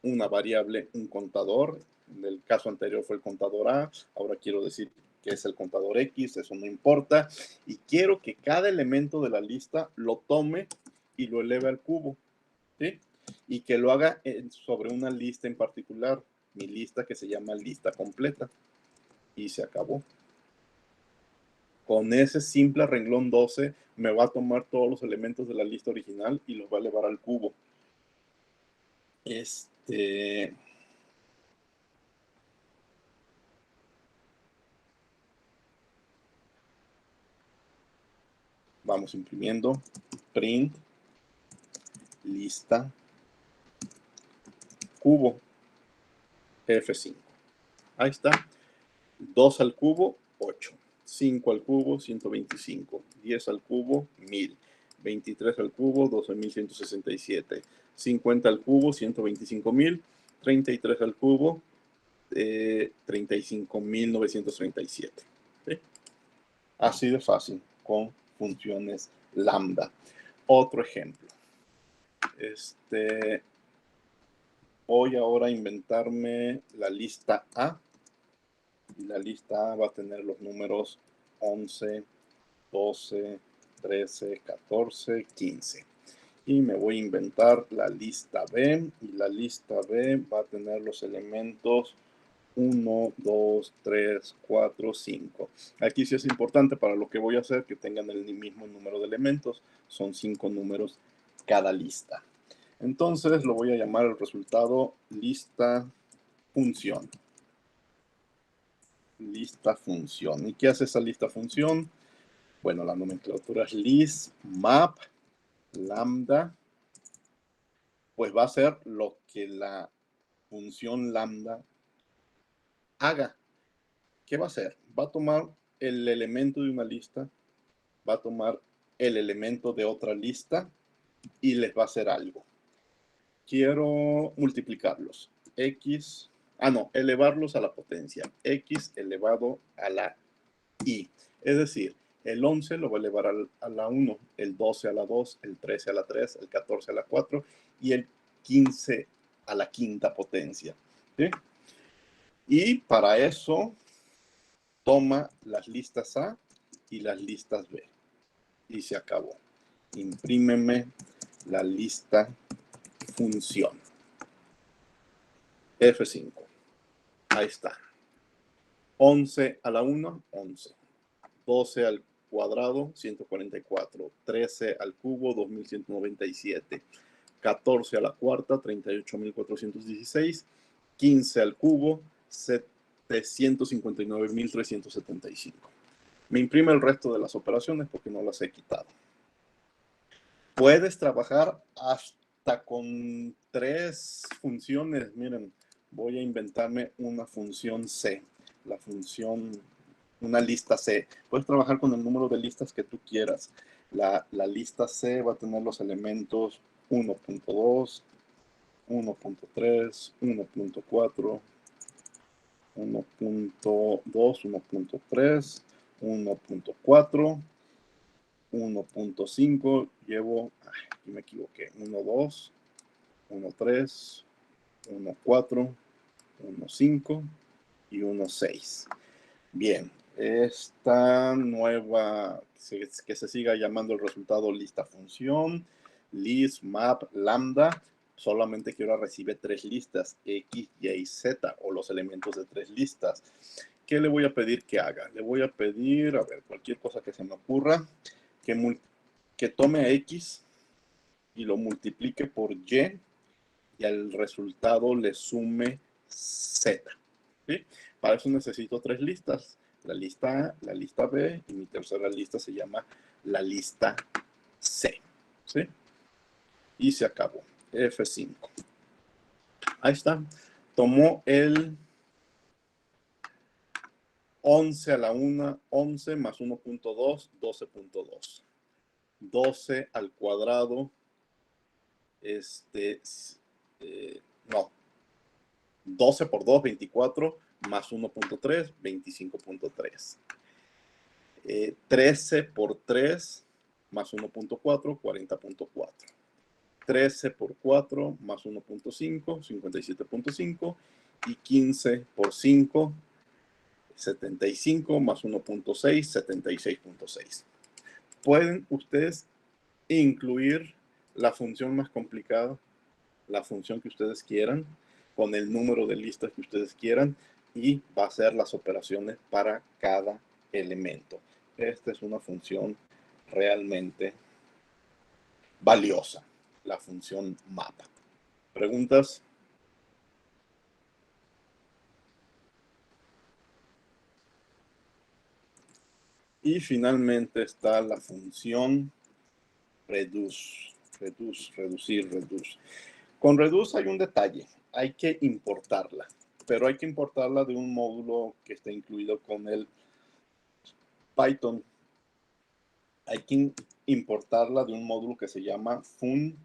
una variable, un contador. En el caso anterior fue el contador A, ahora quiero decir que es el contador X, eso no importa. Y quiero que cada elemento de la lista lo tome y lo eleve al cubo, ¿sí? Y que lo haga sobre una lista en particular, mi lista que se llama lista completa. Y se acabó. Con ese simple renglón 12 me va a tomar todos los elementos de la lista original y los va a elevar al cubo. Vamos imprimiendo. Print. Lista. Cubo. F5. Ahí está. 2 al cubo, 8. 5 al cubo, 125. 10 al cubo, 1000. 23 al cubo, 12.167. 50 al cubo, 125.000. 33 al cubo, 35.937. ¿Sí? Así de fácil, con funciones lambda. Otro ejemplo. Voy ahora a inventarme la lista A. Y la lista A va a tener los números 11, 12, 13, 14, 15. Y me voy a inventar la lista B. Y la lista B va a tener los elementos 1, 2, 3, 4, 5. Aquí sí es importante para lo que voy a hacer que tengan el mismo número de elementos. Son 5 números cada lista. Entonces lo voy a llamar el resultado lista función. Lista función. ¿Y qué hace esa lista función? Bueno, la nomenclatura es list, map, lambda. Pues va a ser lo que la función lambda haga. ¿Qué va a hacer? Va a tomar el elemento de una lista, va a tomar el elemento de otra lista y les va a hacer algo. Quiero multiplicarlos. Elevarlos a la potencia. X elevado a la I. Es decir, el 11 lo va a elevar a la 1, el 12 a la 2, el 13 a la 3, el 14 a la 4 y el 15 a la quinta potencia. ¿Sí? Y para eso toma las listas A y las listas B. Y se acabó. Imprímeme la lista función. F5. Ahí está. 11 a la 1, 11. 12 al cuadrado, 144. 13 al cubo, 2197. 14 a la cuarta, 38.416. 15 al cubo, 759.375. Me imprime el resto de las operaciones porque no las he quitado. Puedes trabajar hasta con 3 funciones. Miren, voy a inventarme una función C. Una lista C. Puedes trabajar con el número de listas que tú quieras. La lista C va a tener los elementos 1.2, 1.3, 1.4, 1.2, 1.3, 1.4, 1.5, llevo, aquí me equivoqué, 1.2, 1.3, 1.4, 1.5 y 1.6. Bien, esta nueva, que se siga llamando el resultado lista función, list, map, lambda, solamente que ahora recibe 3 listas, X, Y, Z, o los elementos de 3 listas. ¿Qué le voy a pedir que haga? Le voy a pedir, a ver, cualquier cosa que se me ocurra, que tome a X y lo multiplique por Y y al resultado le sume Z. ¿Sí? Para eso necesito 3 listas. La lista A, la lista B y mi tercera lista se llama la lista C. ¿Sí? Y se acabó. F5. Ahí está. Tomó el 11 a la 1, 11 más 1.2, 12.2. 12 al cuadrado, no, 12 por 2, 24, más 1.3, 25.3. 13 por 3, más 1.4, 40.4. 13 por 4, más 1.5, 57.5. Y 15 por 5, 75, más 1.6, 76.6. Pueden ustedes incluir la función más complicada, la función que ustedes quieran, con el número de listas que ustedes quieran, y va a hacer las operaciones para cada elemento. Esta es una función realmente valiosa, la función mapa. ¿Preguntas? Y finalmente está la función reduce, reducir. Con reduce hay un detalle, hay que importarla, pero hay que importarla de un módulo que está incluido con el Python. Hay que importarla de un módulo que se llama FunTools.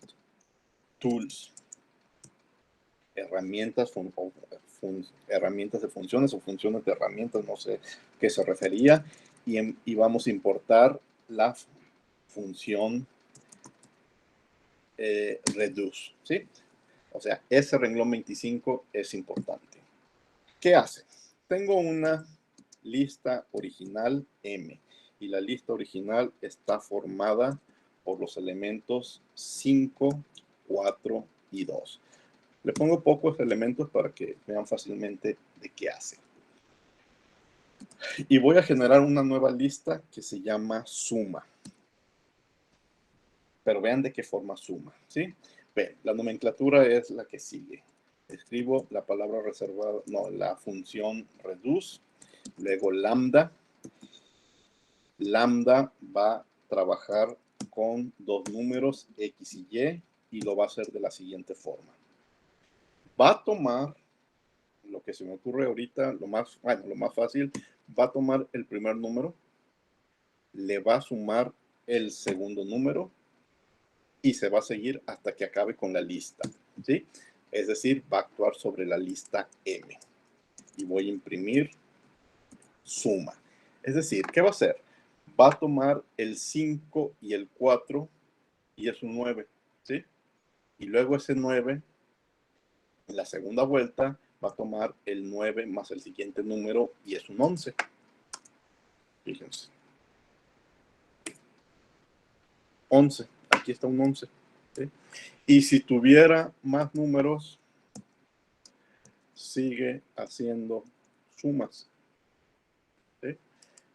Herramientas de funciones o funciones de herramientas, no sé qué se refería. Y vamos a importar la función reduce, ¿sí? O sea, ese renglón 25 es importante. ¿Qué hace? Tengo una lista original M y la lista original está formada por los elementos 5, 4 y 2. Le pongo pocos elementos para que vean fácilmente de qué hace. Y voy a generar una nueva lista que se llama suma. Pero vean de qué forma suma, ¿sí? Ven, la nomenclatura es la que sigue. Escribo la palabra reservada, no, la función reduce, luego lambda. Lambda va a trabajar con 2 números X y Y lo va a hacer de la siguiente forma. Va a tomar, lo que se me ocurre ahorita, lo más fácil, va a tomar el primer número, le va a sumar el segundo número y se va a seguir hasta que acabe con la lista, ¿sí? Es decir, va a actuar sobre la lista M. Y voy a imprimir suma. Es decir, ¿qué va a hacer? Va a tomar el 5 y el 4 y es un 9, ¿sí? Y luego ese 9, en la segunda vuelta, va a tomar el 9 más el siguiente número y es un 11. Fíjense. 11. Aquí está un 11. ¿Sí? Y si tuviera más números, sigue haciendo sumas. ¿Sí?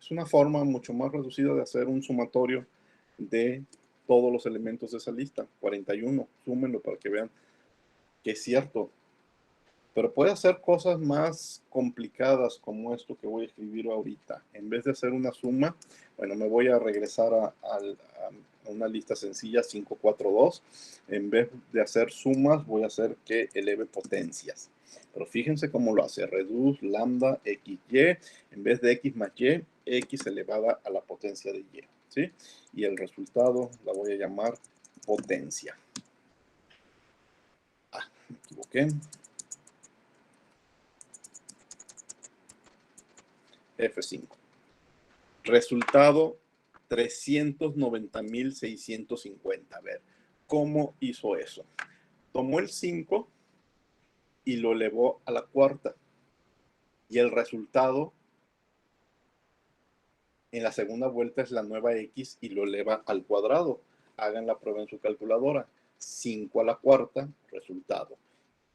Es una forma mucho más reducida de hacer un sumatorio de todos los elementos de esa lista. 41. Súmenlo para que vean que es cierto. Pero puede hacer cosas más complicadas como esto que voy a escribir ahorita. En vez de hacer una suma, bueno, me voy a regresar a una lista sencilla, 5, 4, 2. En vez de hacer sumas, voy a hacer que eleve potencias. Pero fíjense cómo lo hace. Reduce lambda x, y. En vez de x más y, x elevada a la potencia de y. ¿Sí? Y el resultado la voy a llamar potencia. me equivoqué. F5. Resultado 390,650. A ver, ¿cómo hizo eso? Tomó el 5 y lo elevó a la cuarta. Y el resultado en la segunda vuelta es la nueva X y lo eleva al cuadrado. Hagan la prueba en su calculadora. 5 a la cuarta, resultado.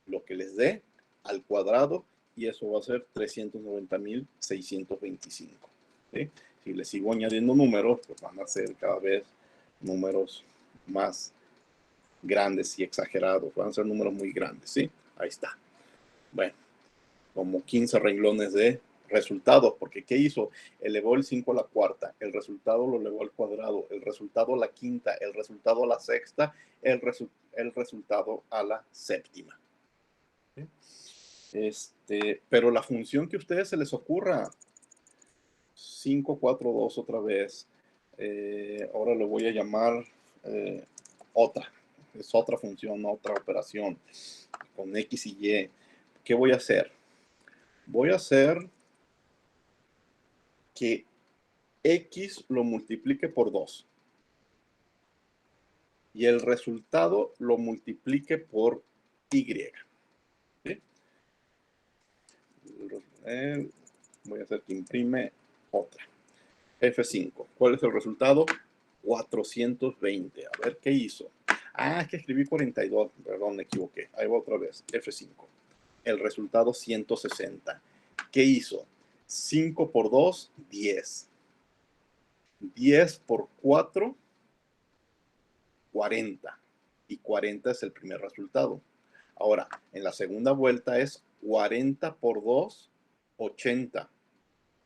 Lo que les dé al cuadrado, y eso va a ser 390,625. ¿Sí? Si les sigo añadiendo números, pues van a ser cada vez números más grandes y exagerados. Van a ser números muy grandes, ¿sí? Ahí está. Bueno, como 15 renglones de resultados, porque ¿qué hizo? Elevó el 5 a la cuarta, el resultado lo elevó al cuadrado, el resultado a la quinta, el resultado a la sexta, el resultado a la séptima. ¿Sí? Pero la función que a ustedes se les ocurra, 5, 4, 2 otra vez, ahora le voy a llamar otra, es otra función, otra operación, con X y Y. ¿Qué voy a hacer? Voy a hacer que X lo multiplique por 2 y el resultado lo multiplique por Y. ¿Sí? Voy a hacer que imprime otra. F5. ¿Cuál es el resultado? 420. A ver, ¿qué hizo? Ah, es que escribí 42. Perdón, me equivoqué. Ahí va otra vez. F5. El resultado 160. ¿Qué hizo? 5 por 2, 10. 10 por 4, 40. Y 40 es el primer resultado. Ahora, en la segunda vuelta es 40 por 2, 80.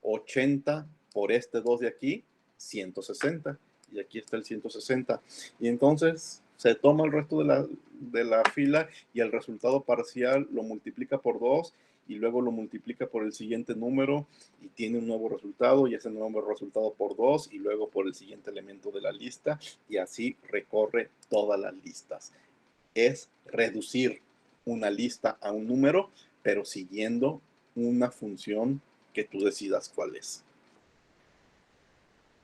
80 por este 2 de aquí, 160. Y aquí está el 160. Y entonces se toma el resto de la fila y el resultado parcial lo multiplica por 2 y luego lo multiplica por el siguiente número y tiene un nuevo resultado y ese nuevo resultado por 2 y luego por el siguiente elemento de la lista y así recorre todas las listas. Es reducir una lista a un número, pero siguiendo una función que tú decidas cuál es.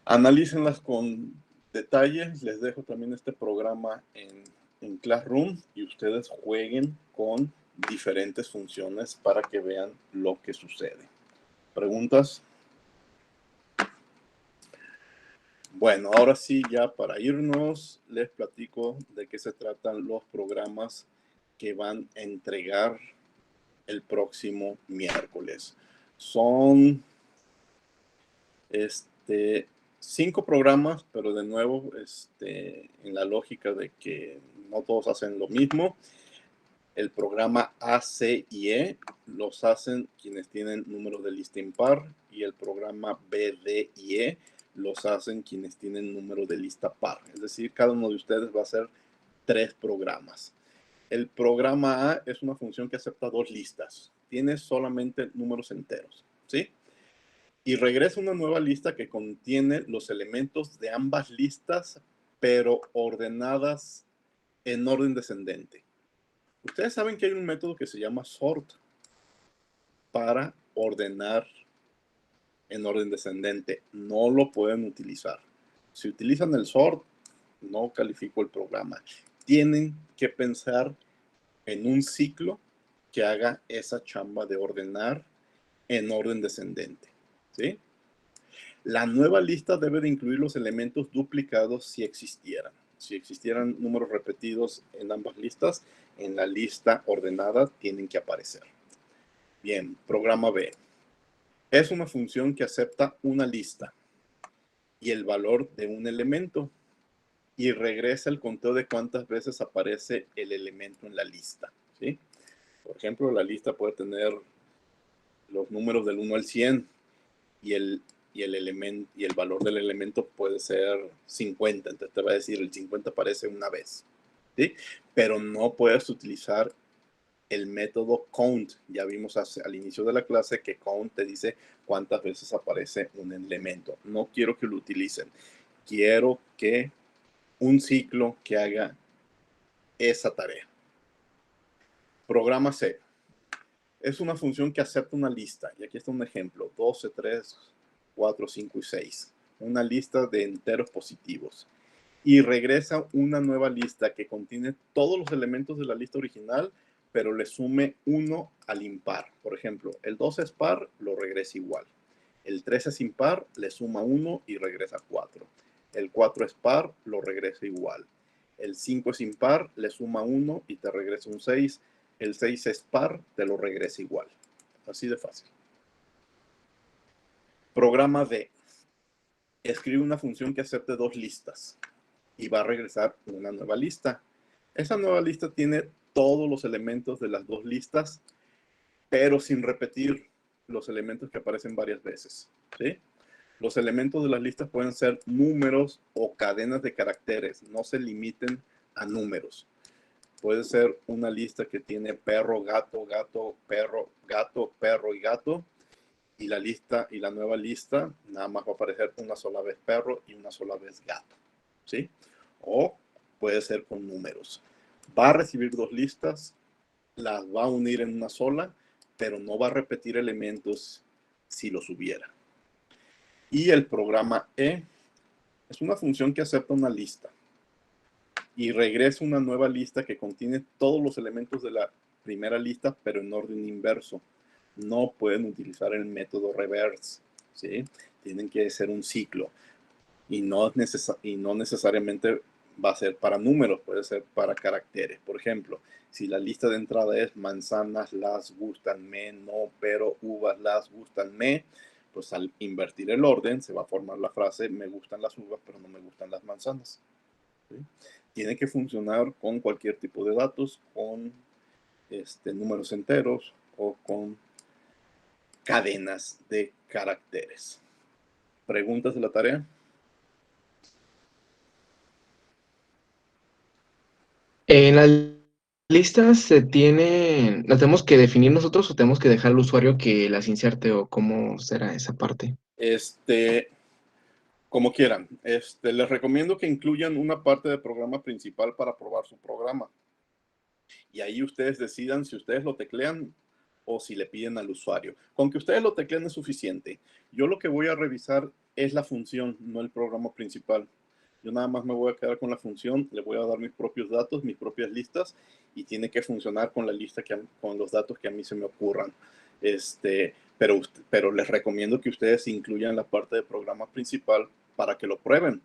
Analícenlas con detalle. Les dejo también este programa en Classroom y ustedes jueguen con diferentes funciones para que vean lo que sucede. ¿Preguntas? Bueno, ahora sí, ya para irnos, les platico de qué se tratan los programas que van a entregar el próximo miércoles. Son 5 programas, pero de nuevo en la lógica de que no todos hacen lo mismo. El programa A, C y E los hacen quienes tienen números de lista impar y el programa B, D y E los hacen quienes tienen número de lista par. Es decir, cada uno de ustedes va a hacer 3 programas. El programa A es una función que acepta 2 listas. Tiene solamente números enteros, ¿sí? Y regresa una nueva lista que contiene los elementos de ambas listas, pero ordenadas en orden descendente. Ustedes saben que hay un método que se llama sort para ordenar en orden descendente. No lo pueden utilizar. Si utilizan el sort, no califico el programa. Tienen que pensar en un ciclo que haga esa chamba de ordenar en orden descendente, ¿sí? La nueva lista debe de incluir los elementos duplicados si existieran. Si existieran números repetidos en ambas listas, en la lista ordenada tienen que aparecer. Bien, programa B. Es una función que acepta una lista y el valor de un elemento y regresa el conteo de cuántas veces aparece el elemento en la lista, ¿sí? Por ejemplo, la lista puede tener los números del 1 al 100 y el valor del elemento puede ser 50. Entonces te va a decir el 50 aparece una vez, ¿sí? Pero no puedes utilizar el método count. Ya vimos al inicio de la clase que count te dice cuántas veces aparece un elemento. No quiero que lo utilicen. Quiero que un ciclo que haga esa tarea. Programa C. Es una función que acepta una lista. Y aquí está un ejemplo. 12, 3, 4, 5 y 6. Una lista de enteros positivos. Y regresa una nueva lista que contiene todos los elementos de la lista original, pero le sume 1 al impar. Por ejemplo, el 2 es par, lo regresa igual. El 3 es impar, le suma 1 y regresa 4. El 4 es par, lo regresa igual. El 5 es impar, le suma 1 y te regresa un 6. El 6 es par, te lo regresa igual. Así de fácil. Programa D. Escribe una función que acepte 2 listas y va a regresar una nueva lista. Esa nueva lista tiene todos los elementos de las 2 listas, pero sin repetir los elementos que aparecen varias veces, ¿sí? Los elementos de las listas pueden ser números o cadenas de caracteres. No se limiten a números. Puede ser una lista que tiene perro, gato, gato, perro, gato, perro y gato. Y la lista y la nueva lista nada más va a aparecer una sola vez perro y una sola vez gato, ¿sí? O puede ser con números. Va a recibir 2 listas, las va a unir en una sola, pero no va a repetir elementos si los hubiera. Y el programa E es una función que acepta una lista y regresa una nueva lista que contiene todos los elementos de la primera lista, pero en orden inverso. No pueden utilizar el método reverse, ¿sí? Tienen que ser un ciclo y no necesariamente va a ser para números, puede ser para caracteres. Por ejemplo, si la lista de entrada es manzanas las gustan-me, no, pero uvas las gustan-me, pues al invertir el orden se va a formar la frase me gustan las uvas, pero no me gustan las manzanas, ¿sí? Tiene que funcionar con cualquier tipo de datos, con números enteros o con cadenas de caracteres. ¿Preguntas de la tarea? En las listas ¿las tenemos que definir nosotros o tenemos que dejar al usuario que las inserte o cómo será esa parte? Como quieran. Les recomiendo que incluyan una parte del programa principal para probar su programa. Y ahí ustedes decidan si ustedes lo teclean o si le piden al usuario. Con que ustedes lo tecleen es suficiente. Yo lo que voy a revisar es la función, no el programa principal. Yo nada más me voy a quedar con la función, le voy a dar mis propios datos, mis propias listas, y tiene que funcionar con la lista, con los datos que a mí se me ocurran. Pero les recomiendo que ustedes incluyan la parte del programa principal para que lo prueben,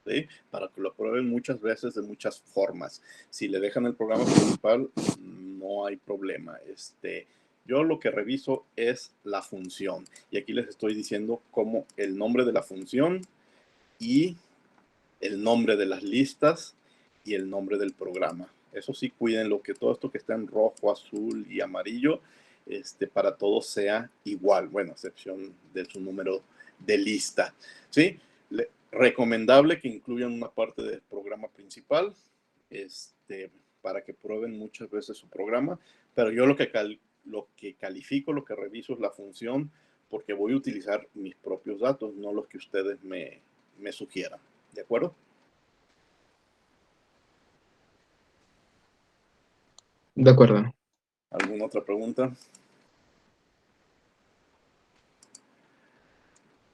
¿sí? Para que lo prueben muchas veces de muchas formas. Si le dejan el programa principal, no hay problema. Yo lo que reviso es la función. Y aquí les estoy diciendo cómo el nombre de la función y el nombre de las listas y el nombre del programa. Eso sí, cuídenlo, que todo esto que está en rojo, azul y amarillo, para todos sea igual, bueno, a excepción de su número de lista, ¿sí? Recomendable que incluyan una parte del programa principal, para que prueben muchas veces su programa, pero yo lo que califico, lo que reviso es la función, porque voy a utilizar mis propios datos, no los que ustedes me sugieran. ¿De acuerdo? De acuerdo. ¿Alguna otra pregunta?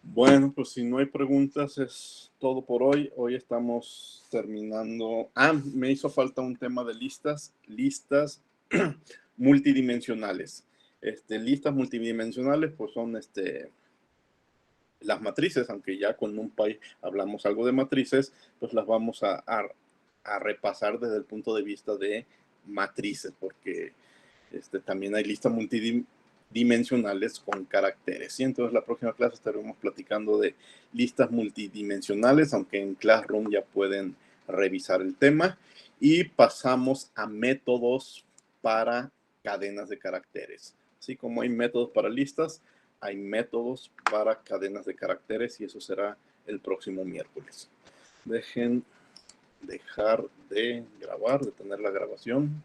Bueno, pues si no hay preguntas es todo por hoy. Hoy estamos terminando. Me hizo falta un tema de listas multidimensionales. Listas multidimensionales pues son las matrices, aunque ya con NumPy hablamos algo de matrices, pues las vamos a repasar desde el punto de vista de matrices, porque también hay listas multidimensionales con caracteres. Y entonces la próxima clase estaremos platicando de listas multidimensionales, aunque en Classroom ya pueden revisar el tema. Y pasamos a métodos para cadenas de caracteres. Así como hay métodos para listas, hay métodos para cadenas de caracteres y eso será el próximo miércoles. Dejar de grabar, de tener la grabación.